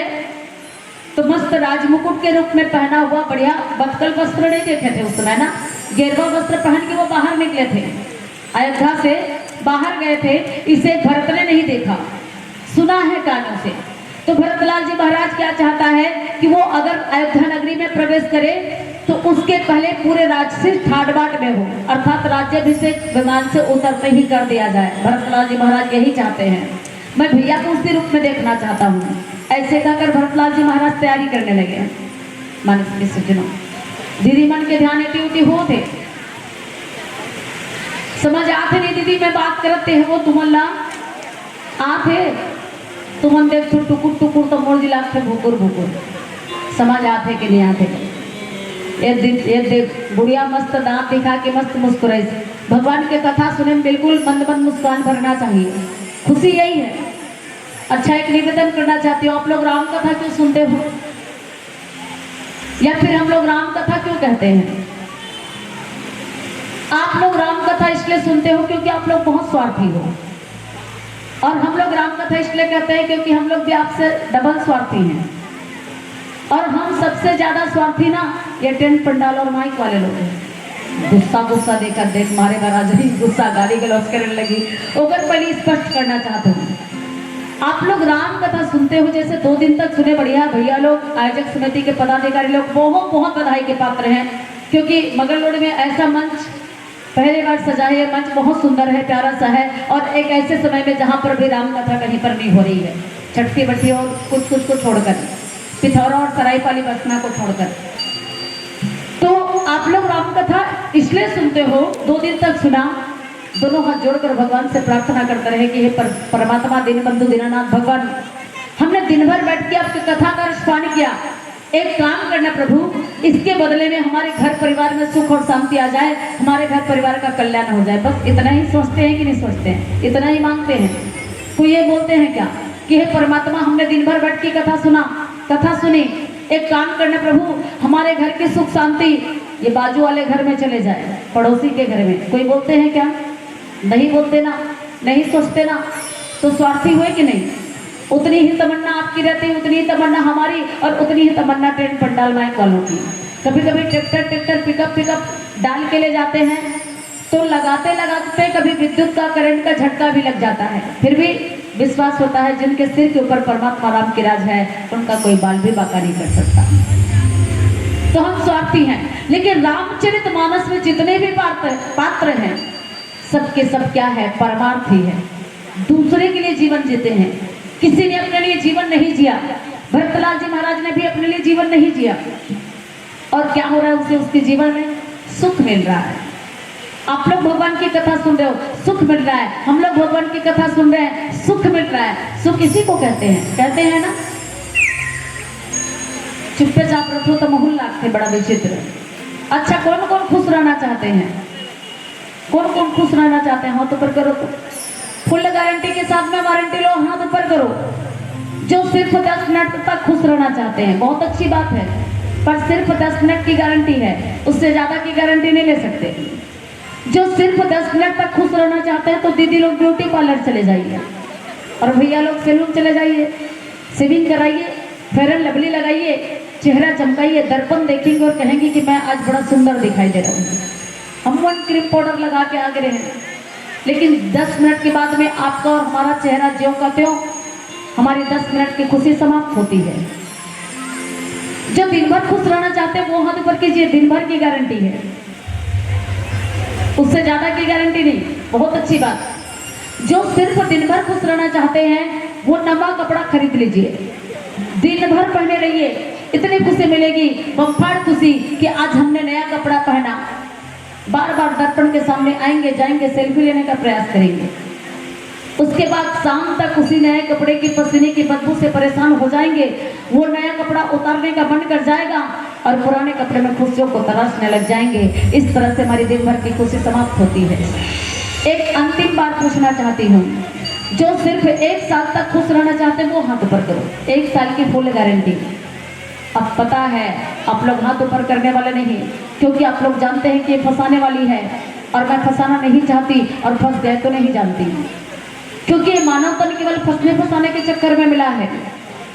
तो मस्त राजमुकुट के रूप में पहना हुआ बढ़िया बतकल वस्त्र नहीं देखे थे उस समय ना, गेरुआ वस्त्र पहन के वो बाहर निकले थे, अयोध्या से बाहर गए थे। इसे भरत ने नहीं देखा, सुना है कानों से। तो भरतलाल जी महाराज क्या चाहता है कि वो अगर अयोध्या नगरी में प्रवेश करे तो उसके पहले पूरे राजसी ठाट बाट में हो, अर्थात राज्याभिषेक विमान से उतरते ही कर दिया जाए। भरतलाल जी महाराज यही चाहते हैं, मैं भैया को उसी रूप में देखना चाहता हूँ। ऐसे कहकर भरतलाल जी महाराज तैयारी करने लगे। मानस के सज्जनों, दीदी मन के ध्यान इति उति हो थे, समझ आते नहीं दीदी मैं बात करते हैं वो तुमल्ला आते तुमन देख तू टुकुर टुकुर तो मोर दिला थे भुकुर भुकुर, समझ आते कि नहीं आते। ये देख बुढ़िया मस्त दांत दिखा के मस्त मुस्कुराई। भगवान के कथा सुने में बिल्कुल मंद मंद मुस्कान भरना चाहिए, खुशी यही है। अच्छा एक निवेदन करना चाहती हूँ, आप लोग राम कथा क्यों सुनते हो, या फिर हम लोग राम कथा क्यों कहते हैं। आप लोग राम कथा इसलिए सुनते हो क्योंकि आप लोग बहुत स्वार्थी हो, और हम लोग राम कथा इसलिए कहते हैं क्योंकि हम लोग भी आपसे डबल स्वार्थी हैं। और हम सबसे ज्यादा स्वार्थी ना ये टेंट पंडाल और माइक वाले लोग हैं। गुस्सा गुस्सा देकर देख मारे महाराज गुस्सा गाली गलौज करने लगी। ओकर पहले स्पष्ट करना चाहते हूँ, आप लोग राम कथा सुनते हो जैसे 2 दिन तक सुने, बढ़िया भैया लोग आयोजक समिति के पदाधिकारी लोग बहुत बहुत बधाई के पात्र हैं, क्योंकि मगल रोड में ऐसा मंच पहली बार सजा है। मंच बहुत सुंदर है, प्यारा सा है, और एक ऐसे समय में जहाँ पर भी राम कथा कहीं पर नहीं हो रही है, छठकी बट्टी और कुछ कुछ को छोड़कर, पिथौरा और सरायपाली बसना को छोड़कर। तो आप लोग राम कथा इसलिए सुनते हो, 2 दिन तक सुना, दोनों हाथ जोड़कर भगवान से प्रार्थना करते रहे कि हे परमात्मा दीनबंधु दीनानाथ भगवान, हमने दिन भर बैठ के आपकी कथा का रसपान किया, एक काम करना प्रभु, इसके बदले में हमारे घर परिवार में सुख और शांति आ जाए, हमारे घर परिवार का कल्याण हो जाए। बस इतना ही सोचते हैं कि नहीं सोचते हैं, इतना ही मांगते हैं। तो ये बोलते हैं क्या कि हे परमात्मा हमने दिन भर बैठ के कथा सुना, कथा सुनी, एक काम करना प्रभु, हमारे घर की सुख शांति ये बाजू वाले घर में चले जाए, पड़ोसी के घर में। कोई बोलते हैं क्या, नहीं बोलते ना, नहीं सोचते ना। तो स्वार्थी हुए कि नहीं, उतनी ही तमन्ना आपकी रहती, उतनी ही तमन्ना हमारी, और उतनी ही तमन्ना टेंट पंडाल माइक वालों की। कभी कभी ट्रैक्टर पिकअप डाल के ले जाते हैं तो लगाते लगाते कभी विद्युत का करंट का झटका भी लग जाता है, फिर भी विश्वास होता है जिनके सिर के ऊपर परमात्मा राम की राज है उनका कोई बाल भी बाका नहीं कर सकता। तो हम स्वार्थी हैं, लेकिन रामचरितमानस में जितने भी पात्र हैं सबके सब क्या है, परमार्थी है, दूसरे के लिए जीवन जीते हैं। किसी ने अपने लिए जीवन नहीं जिया, भरतलाल जी महाराज ने भी अपने लिए जीवन नहीं जिया, और क्या हो रहा है उसे, उसके जीवन में सुख मिल रहा है। आप लोग भगवान की कथा सुन रहे हो, सुख मिल रहा है, हम लोग भगवान की कथा सुन रहे हैं, सुख मिल रहा है। सुख इसी को कहते हैं ना। चुप्पे चाप रखो तो महल लागते, बड़ा विचित्र। अच्छा कौन कौन खुश रहना चाहते हैं, कौन कौन खुश रहना चाहते हैं, हाथ ऊपर करो तो। फुल गारंटी के साथ में वारंटी लो, हाथ ऊपर करो। जो सिर्फ 10 मिनट तक खुश रहना चाहते हैं, बहुत अच्छी बात है, पर सिर्फ 10 मिनट की गारंटी है, उससे ज्यादा की गारंटी नहीं ले सकते। जो सिर्फ 10 मिनट तक खुश रहना चाहते हैं तो दीदी लोग ब्यूटी पार्लर चले जाइए और भैया लोग सैलून चले जाइए, शेविंग कराइए, फेयर एंड लवली लगाइए, चेहरा चमकाइए, दर्पण देखेंगे और कहेंगे कि मैं आज बड़ा सुंदर दिखाई दे रहा हूँ। हम वन क्रीम पाउडर लगा के आगे रहे, लेकिन 10 मिनट के बाद में आपका और हमारा चेहरा ज्यों का त्यों, हमारी 10 मिनट की खुशी समाप्त होती है। जो दिन भर खुश रहना चाहते हैं वो हाथ ऊपर कीजिए, दिन भर की गारंटी है, उससे ज्यादा की गारंटी नहीं। बहुत अच्छी बात। जो सिर्फ दिन भर खुश रहना चाहते हैं वो नवा कपड़ा खरीद लीजिए, दिन भर पहने रहिए, इतनी खुशी मिलेगी, बम्फाड़ खुशी कि आज हमने नया कपड़ा पहना। बार बार दर्पण के सामने आएंगे, जाएंगे, सेल्फी लेने का प्रयास करेंगे। उसके बाद शाम तक उसी नए कपड़े की पसीने की बदबू से परेशान हो जाएंगे। वो नया कपड़ा उतारने का मन कर जाएगा और पुराने कपड़े में खुशियों को तराशने लग जाएंगे। इस तरह से हमारी दिन भर की खुशी समाप्त होती है। एक अंतिम बात पूछना चाहती हूँ, जो सिर्फ 1 साल तक खुश रहना चाहते हैं वो हाथ ऊपर करो। 1 साल की फुल गारंटी। अब पता है आप लोग हाथ ऊपर करने वाले नहीं, क्योंकि आप लोग जानते हैं कि ये फंसाने वाली है और मैं फंसाना नहीं चाहती, और फंस गए तो नहीं जानती, क्योंकि ये मानव तन केवल फंसने फंसाने के चक्कर में मिला है।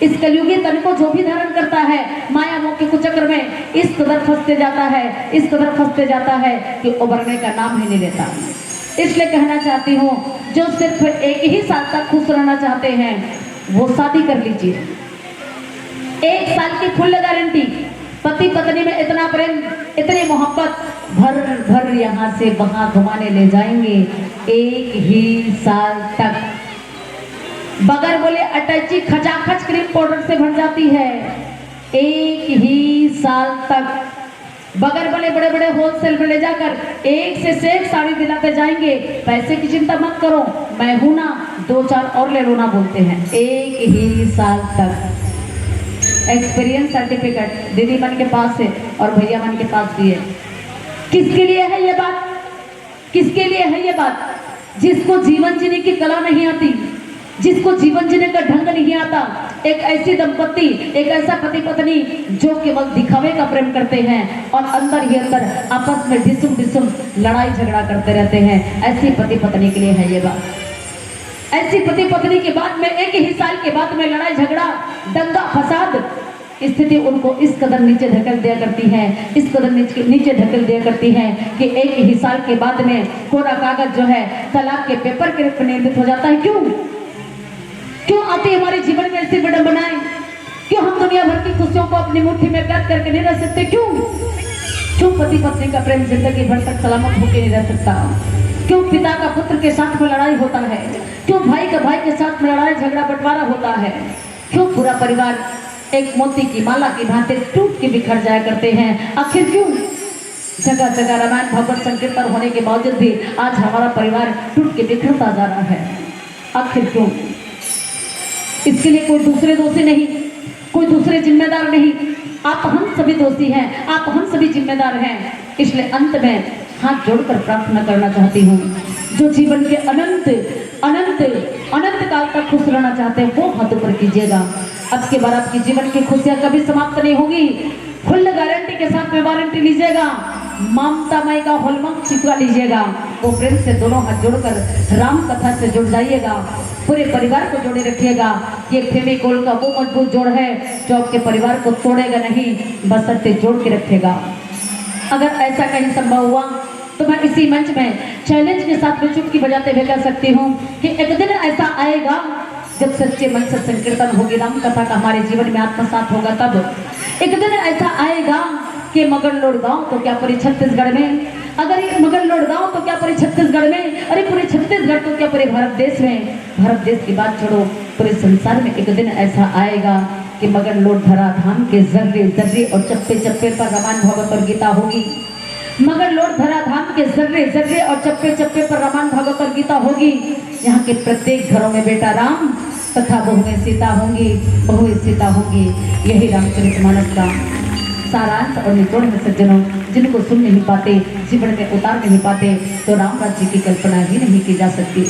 इस कलयुगी तन को जो भी धारण करता है माया मोह के कुचक्र में इस कदर फंसते जाता है, इस कदर फंसते जाता है कि उबरने का नाम ही नहीं लेता। इसलिए कहना चाहती हूँ, जो सिर्फ 1 ही साल तक खुश रहना चाहते हैं वो शादी कर लीजिए। 1 साल की फुल गारंटी। पति पत्नी में इतना प्रेम, इतनी मोहब्बत, भर भर यहाँ से वहां घुमाने ले जाएंगे 1 ही साल तक। बगैर बोले अटैची खचाखच क्रीम पाउडर से भर जाती है 1 ही साल तक। बगैर बोले बड़े बड़े होलसेल में ले जाकर 1 से 1 साड़ी दिलाते जाएंगे। पैसे की चिंता मत करो, मैं हूं ना, 2-4 और ले लो ना बोलते हैं। 1 ही साल तक। एक्सपीरियंस सर्टिफिकेट दीदी मन के पास है और भैया मन के पास भी है। किसके लिए है ये बात? किसके लिए है ये बात? जिसको जीवन जीने की कला नहीं आती, जिसको जीवन जीने का ढंग नहीं आता, एक ऐसी दंपत्ति, एक ऐसा पति पत्नी जो केवल दिखावे का प्रेम करते हैं और अंदर ही अंदर आपस में ढिसुम ढिसुम लड़ाई झगड़ा करते रहते हैं, ऐसी पति पत्नी के लिए है ये बात। ऐसी पति पत्नी के बाद में 1 ही साल के बाद में लड़ाई झगड़ा, दंगा फसाद, स्थिति उनको इस कदर नीचे धकेल दिया करती है, इस कदर नीचे धकेल दिया करती है कि 1 ही साल के बाद में कोरा कागज जो है तलाक के पेपर के रूप में निर्मित हो जाता है। क्यों आती है हमारे जीवन में ऐसी विडंबनाएं? क्यों हम दुनिया भर की खुशियों को अपनी मुट्ठी में कैद करके नहीं रह सकते? क्यों पति पत्नी का प्रेम जिंदगी भर तक सलामत होकर नहीं रह सकता? क्यों पिता का पुत्र के साथ में लड़ाई होता है? क्यों भाई का भाई के साथ में लड़ाई झगड़ा बंटवारा होता है? क्यों पूरा परिवार एक मोती की माला की भांति टूट के बिखर जाया करते हैं? आखिर क्यों? जगह जगह रामायण भागवत संकीर्तन होने के बावजूद भी आज हमारा परिवार टूट के बिखरता जा रहा है। आखिर क्यों? इसके लिए कोई दूसरे दोषी नहीं, कोई दूसरे जिम्मेदार नहीं, आप हम सभी दोषी हैं, आप हम सभी जिम्मेदार हैं। इसलिए अंत में हाथ जोड़कर प्रार्थना करना चाहती हूँ, जो जीवन के अनंत अनंत अनंत काल तक खुश रहना चाहते हैं वो हाथ ऊपर कीजिएगा। अब के बार आपकी जीवन की खुशियां कभी समाप्त नहीं होगी। फुल गारंटी के साथ में वारंटी लीजिएगा, ममता माई का हॉलमार्क चिपका लीजिएगा। वो प्रेम से दोनों हाथ जोड़कर राम कथा से जुड़ जाइएगा, पूरे परिवार को जोड़े रखिएगा। ये फेविकोल का वो मजबूत जोड़ है जो आपके परिवार को तोड़ेगा नहीं, बशर्ते जोड़ के रखेगा। अगर ऐसा कहीं संभव हुआ तो मैं इसी मंच में चैलेंज के साथ में चुटकी बजाते हुए कह सकती हूँ कि एक दिन ऐसा आएगा जब सच्चे मन से संकीर्तन होगी, राम कथा का हमारे जीवन में आत्मसात होगा। तब एक दिन ऐसा आएगा कि मगर लोड़ गाँव तो क्या पूरे छत्तीसगढ़ में, अगर ये मगर लोड़ गाँव तो क्या पूरे छत्तीसगढ़ में, अरे पूरे छत्तीसगढ़ तो क्या पूरे भारत देश में, भारत देश की बात छोड़ो पूरे संसार में एक दिन ऐसा आएगा कि मगर लोड धरा धाम के जर्रे जर्रे और चप्पे चप्पे पर रामायण भागवत और गीता होगी। मगर लोड धरा धाम के जर्रे जर्रे और चप्पे चप्पे पर रामायण भागवत और गीता होगी। यहाँ के प्रत्येक घरों में बेटा राम तथा बहुएं सीता होंगी, बहुएं सीता होंगी। यही रामचरितमानस का सारांश और निचोड़ है सज्जनों, जिनको सुन नहीं पाते, जीवन में उतार नहीं पाते, तो राम राज्य की कल्पना ही नहीं की जा सकती।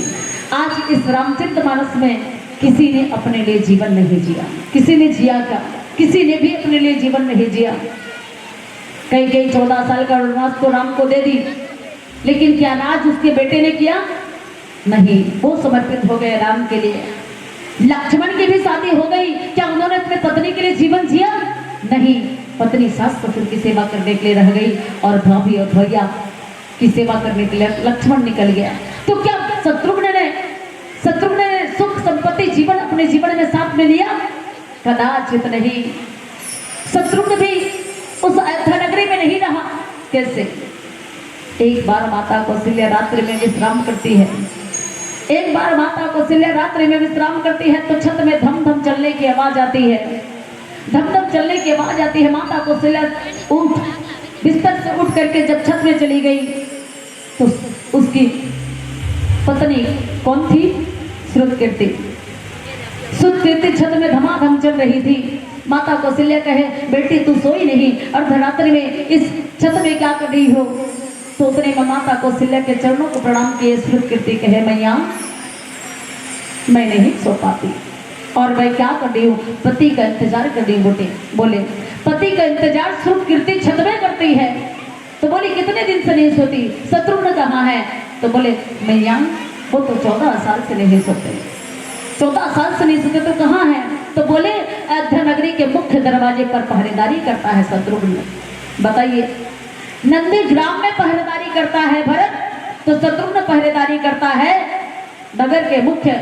आज इस रामचरितमानस में किसी ने अपने लिए जीवन नहीं जिया। किसी ने जिया क्या? किसी ने भी अपने लिए जीवन नहीं जिया। कई 14 साल का वनवास तो राम को दे दी, लेकिन क्या नाज उसके बेटे ने किया? नहीं, वो समर्पित हो गए राम के लिए। लक्ष्मण की भी शादी हो गई, क्या उन्होंने अपने पत्नी के लिए जीवन जिया? नहीं, पत्नी सास ससुर की सेवा करने के लिए रह गई और भाभी और भैया की सेवा करने के लिए लक्ष्मण निकल गया। तो क्या शत्रुघ्न ने सुख संपत्ति जीवन अपने जीवन में साथ में लिया? कदाचित नहीं। शत्रुघ्न भी उस अयोध्या नगरी में नहीं रहा। कैसे? एक बार माता कौशल्या रात्रि में विश्राम करती है। एक बार माता कौशल्या रात्रि में विश्राम करती है तो छत में धम धम चलने की आवाज आती है। धम धम चलने की आवाज आती है। माता कौशल्या उठ बिस्तर से उठ करके जब छत में चली गई तो उसकी पत्नी कौन थी? श्रुतकीर्ति। श्रुतकीर्ति छत में धमाधम चल रही थी। माता कौशल्या कहे, बेटी तू सोई नहीं, अर्धरात्रि में इस छत में क्या कर रही हो? तो उतने में माता कौशल्या के चरणों को प्रणाम किए श्रुतकीर्ति कहे, मैया मैं नहीं सो पाती और मैं क्या कर रही हूँ? पति का इंतजार कर रही हूँ। बोले पति का इंतजार श्रुतकीर्ति छत में करती है। तो बोली कितने दिन से नहीं सोती? शत्रुघ्न कहाँ है? तो बोले मैया वो तो 14 साल से नहीं सोते। 14 साल से नहीं सोते तो कहाँ है? तो बोले अयोध्या नगरी के मुख्य दरवाजे पर पहरेदारी करता है शत्रुघ्न। बताइए, नंदीग्राम में पहरेदारी करता है भरत, तो शत्रुघ्न पहरेदारी करता है नगर के मुख्य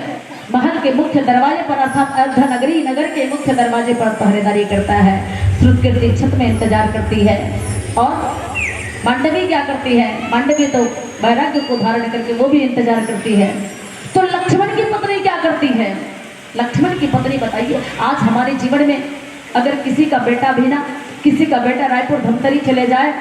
महल के मुख्य दरवाजे पर, अर्थात अयोध्या नगरी नगर के मुख्य दरवाजे पर पहरेदारी करता है। श्रुतकीर्ति छत में इंतजार करती है और मांडवी क्या करती है? मांडवी तो वैराग्य को धारण करके वो भी इंतजार करती है। तो लक्ष्मण की पत्नी क्या करती है? लक्ष्मण की पत्नी बताइए, आज हमारे जीवन में अगर किसी का बेटा भी ना, किसी का बेटा रायपुर धमतरी चले जाए,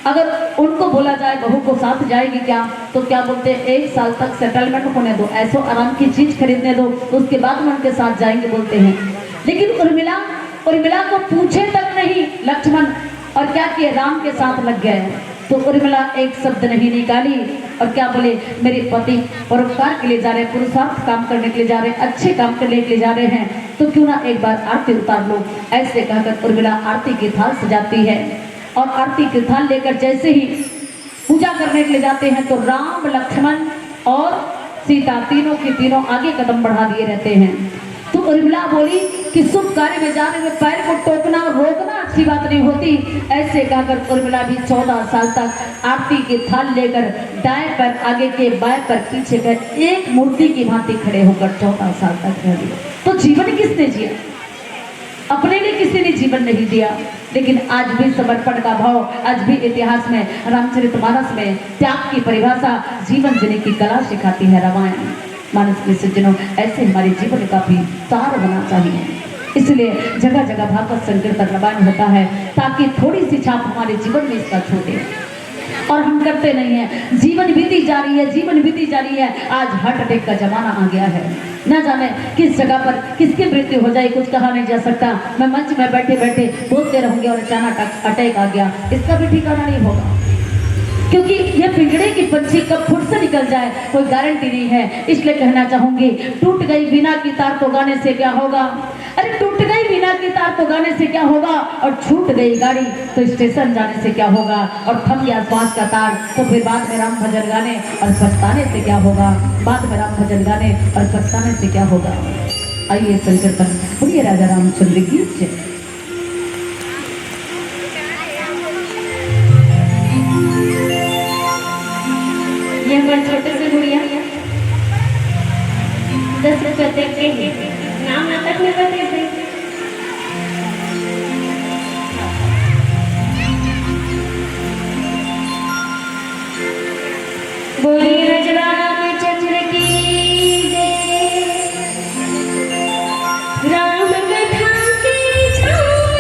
अगर उनको बोला जाए बहू को साथ जाएगी क्या, तो क्या बोलते हैं? 1 साल तक सेटलमेंट होने दो, ऐसो आराम की चीज खरीदने दो, उसके बाद में उनके साथ जाएंगे बोलते हैं। लेकिन उर्मिला को पूछे तक नहीं लक्ष्मण, और क्या किए? राम के साथ लग गए। तो उर्मिला एक शब्द नहीं निकाली और क्या बोले? मेरे पति परोपकार के लिए जा रहे हैं, पुरुषार्थ काम करने के लिए जा रहे हैं, अच्छे काम करने के लिए जा रहे हैं, तो क्यों ना एक बार आरती उतार लो। ऐसे कहकर उर्मिला आरती की थाल सजाती है और आरती की थाल लेकर जैसे ही पूजा करने के लिए जाते हैं तो राम, लक्ष्मण और सीता तीनों की तीनों आगे कदम बढ़ा दिए रहते हैं। तो उर्मिला बोली कि शुभ कार्य में जाने में पैर को टोकना और रोकना अच्छी बात नहीं होती। ऐसे कहकर उर्मिला भी 14 साल तक आरती की थाल लेकर दाएं पर आगे के, बाएं पर पीछे कर एक मूर्ति की भांति खड़े होकर 14 साल तक रह गए। तो जीवन किसने जिया? अपने लिए किसी ने जीवन नहीं दिया। लेकिन आज भी समर्पण का भाव, आज भी इतिहास में, रामचरितमानस में त्याग की परिभाषा, जीवन जीने की कला सिखाती है रामायण। मानस के सज्जनों, ऐसे हमारे जीवन का भी सार होना चाहिए। इसलिए जगह जगह भागवत संकीर्तन रामायण होता है ताकि थोड़ी सी छाप हमारे जीवन में इसका छोड़े, और हम करते नहीं हैं। जीवन बीती जा रही है, जीवन बीती जा रही है। आज हार्ट अटैक का जमाना आ गया है, न जाने किस जगह पर किसकी मृत्यु हो जाए कुछ कहा नहीं जा सकता। मैं मंच में बैठे बैठे बोलते रहूंगी और अचानक अटैक आ गया, इसका भी ठिकाना नहीं होगा, क्योंकि यह पिंजड़े की पंछी कब फुट से निकल जाए कोई गारंटी नहीं है। इसलिए कहना चाहूंगी, टूट गई बीना की तार तो गाने से क्या होगा? अरे टूट गई बीना की तार तो गाने से क्या होगा? और छूट गई गाड़ी तो स्टेशन जाने से क्या होगा? और थम गया श्वास का तार तो फिर बाद में राम भजन गाने और पछताने से क्या होगा? बाद में राम भजन गाने और पछताने से क्या होगा? आइए संकीर्तन बोलिए राजा रामचंद्र की जय। ये हमारे छोटे से गुड़िया 10 रुपये देख के ही नाम नाटक में बते थे। बोलिए राजा रामचंद्र की जय। राम कथा की झांक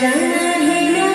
जाना है ना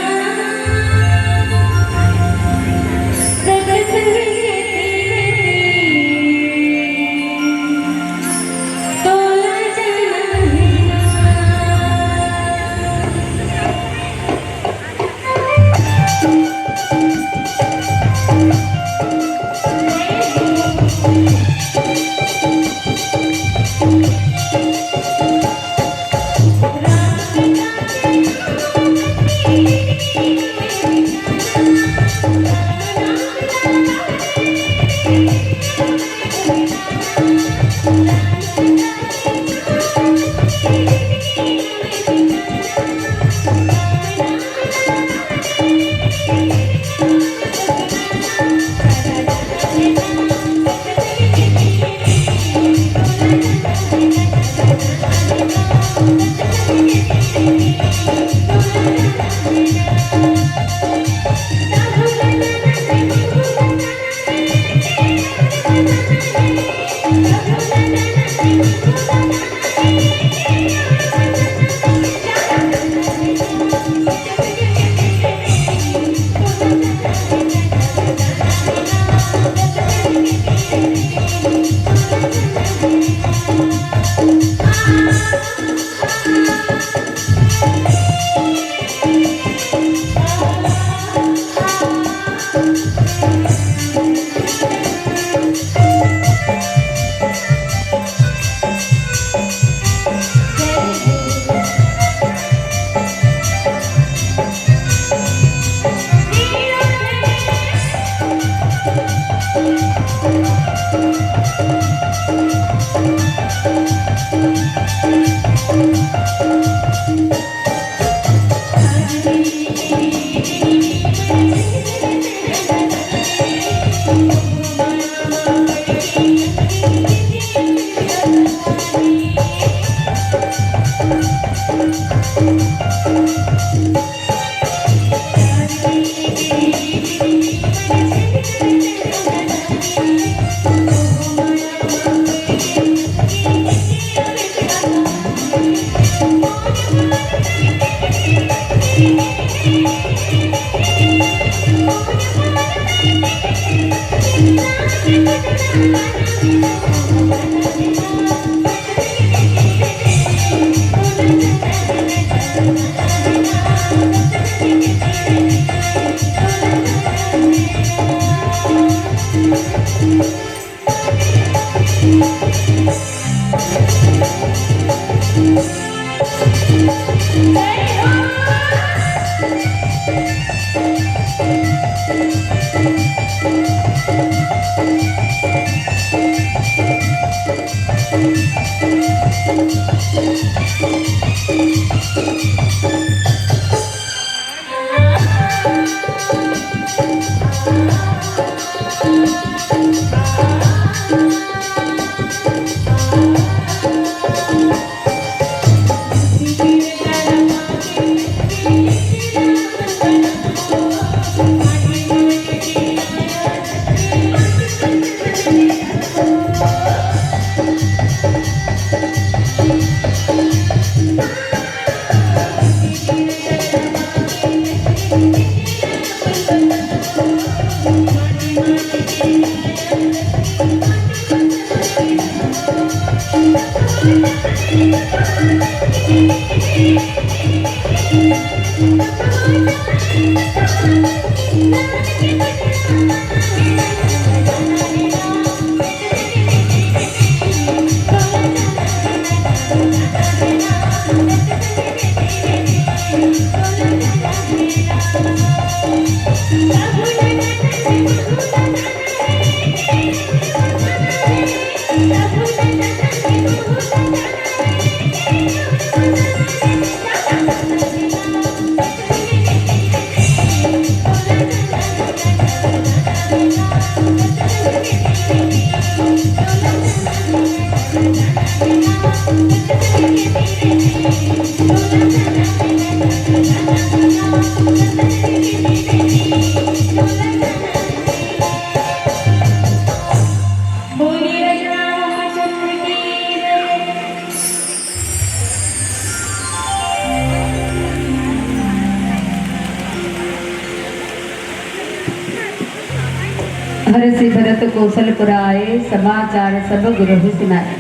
हरसि भरत कौशलपुर आए, समाचार सब गुरु सुनाए।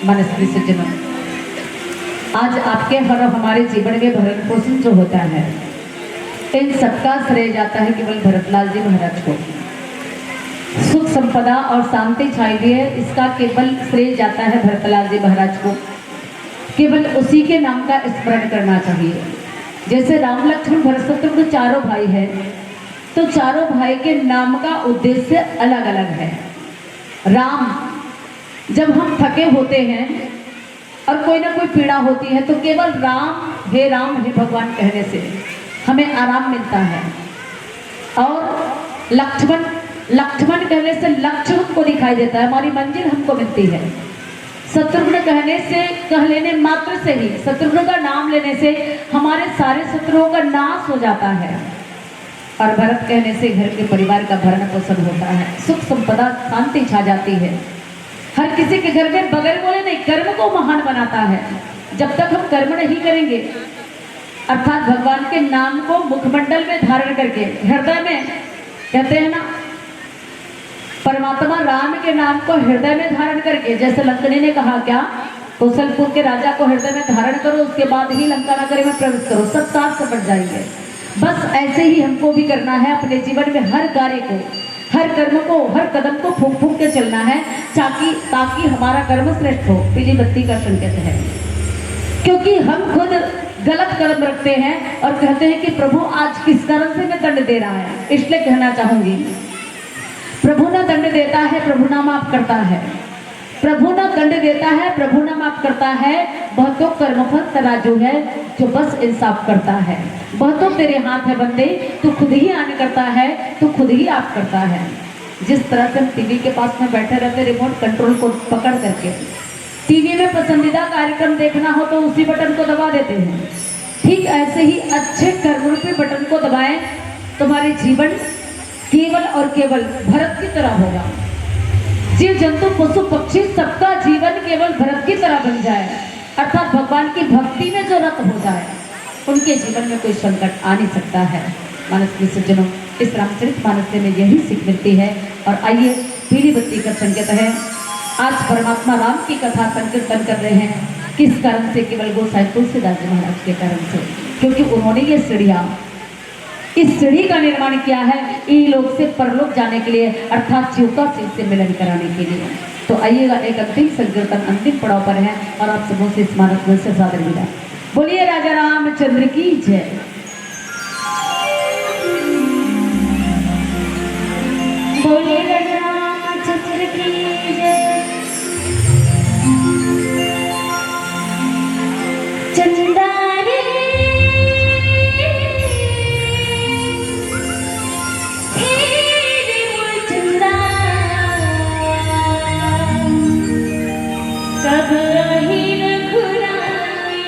मनस्वी सज्जनों, आज आपके हर हमारे जीवन में भरण पोषण जो होता है, इन सबका श्रेय जाता है केवल भरतलाल जी महाराज को। सुख संपदा और शांति छाई हुई है, इसका केवल श्रेय जाता है भरतलाल जी महाराज को। केवल उसी के नाम का स्मरण करना चाहिए। जैसे राम लक्ष्मण भरत शत्रुघ्न चारों भाई हैं, तो चारों भाई के नाम का उद्देश्य अलग अलग है। राम, जब हम थके होते हैं और कोई ना कोई पीड़ा होती है, तो केवल राम हे भगवान कहने से हमें आराम मिलता है। और लक्ष्मण कहने से लक्ष्य हमको दिखाई देता है, हमारी मंजिल हमको मिलती है। शत्रुघ्न कहने से, कह लेने मात्र से ही, शत्रुघ्न का नाम लेने से हमारे सारे शत्रुओं का नाश हो जाता है। और भरत कहने से घर के परिवार का भरण पोषण होता है, सुख संपदा शांति छा जाती है। हर किसी के घर में बगैर बोले नहीं, कर्म को महान बनाता है। जब तक हम कर्म नहीं करेंगे, अर्थात भगवान के नाम को मुखमंडल में धारण करके, हृदय में, कहते हैं ना, परमात्मा राम के नाम को हृदय में धारण करके, जैसे लंकनी ने कहा क्या, कौशलपुर के राजा को हृदय में धारण करो, उसके बाद ही लंका नगरी में प्रवेश करो, सब साथ सपट जाएंगे। बस ऐसे ही हमको भी करना है अपने जीवन में। हर कार्य को हर कर्म को, हर कदम को फूंक फूंक के चलना है ताकि हमारा कर्म श्रेष्ठ हो। पीली बत्ती का संकेत है, क्योंकि हम खुद गलत कदम रखते हैं और कहते हैं कि प्रभु आज किस कारण से मैं दंड दे रहा है। इसलिए कहना चाहूंगी, प्रभु ना दंड देता है, प्रभु ना माफ करता है। प्रभु ना दंड देता है, प्रभु ना माफ करता है। बहुतों कर्मफल तराजू है जो बस इंसाफ करता है। बहुतों तेरे हाथ है बंदे, तू खुद ही आने करता है, तू खुद ही आप करता है। जिस तरह से हम टीवी के पास में बैठे रहते, रिमोट कंट्रोल को पकड़ करके टीवी में पसंदीदा कार्यक्रम देखना हो तो उसी बटन को दबा देते हैं। ठीक ऐसे ही अच्छे कर्म रूपी बटन को दबाएं, तुम्हारे जीवन केवल और केवल भरत की तरह होगा। जीव जंतु पशु पक्षी सबका जीवन केवल भरत की तरह बन जाए, अर्थात भगवान की भक्ति में जो रत हो जाए, उनके जीवन में कोई संकट आ नहीं सकता है। मानस के सज्जनों, इस रामचरित मानस में यही सीख मिलती है। और आइए, पीली बत्ती का संकेत है। आज परमात्मा राम की कथा संकीर्तन कर रहे हैं। किस कारण से? केवल गोसाई तुलसीदास जी महाराज के कारण से, क्योंकि उन्होंने ये सीढ़ियाँ, इस सीढ़ी का निर्माण किया है इहलोक से परलोक जाने के लिए, अर्थात शिव का शिव से मिलन कराने के लिए। तो आइएगा, एक अंतिम संकीर्तन अंतिम पड़ाव पर है और आप सबों से स्मारक में से सादर विदा। बोलिए राजा रामचंद्र की जय। बोलिए राजा रामचंद्र की जय। चंदा रे हेरे वो चंदा, कब रही रघुराई,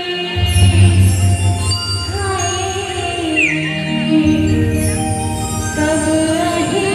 कब रही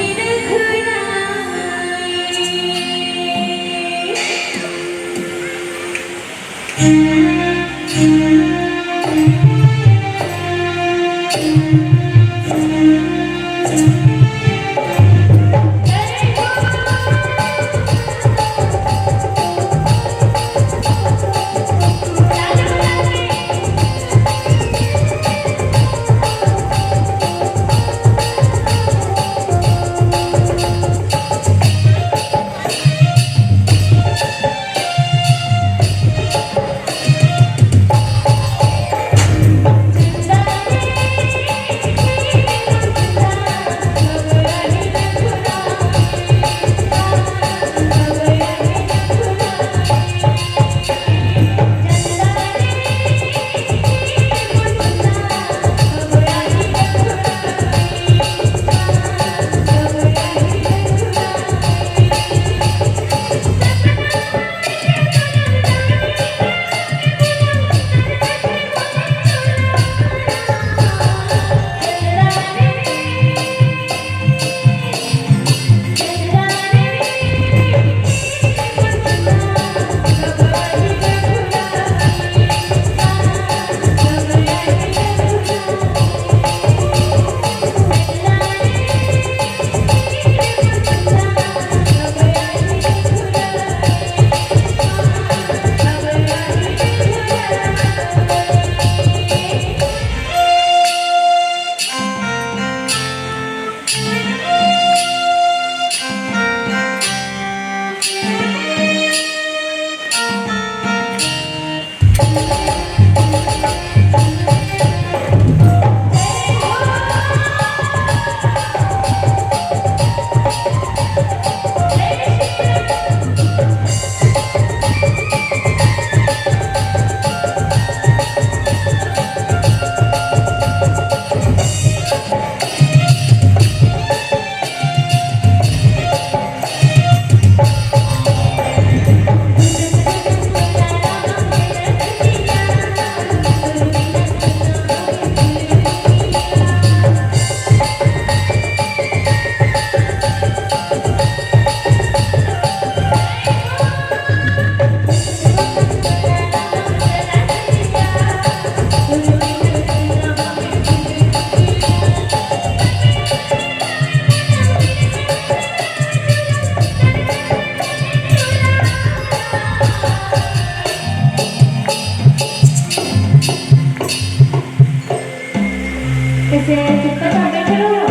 कैसे चुपचाप बैठे रहो।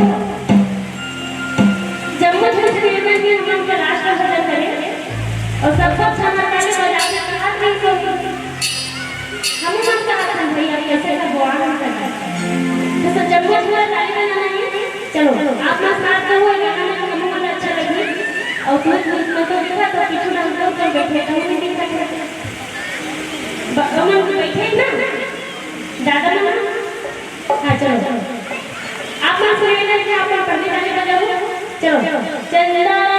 जब मुझे हम मत कहा था भैया कैसे का बुआ ना करना तो सब जब वो थोड़ा ताली बजाना है चलो आप ना साथ दो ये गाना में हमको बहुत अच्छा लगे और तुम तो देखा तो पीछे ना तो बैठे तो नहीं दिखा हम बैठे ना दादा ना हाँ चलो आप ना सुनिए ना कि आप पढ़ने वाले बजाओ चलो चंदा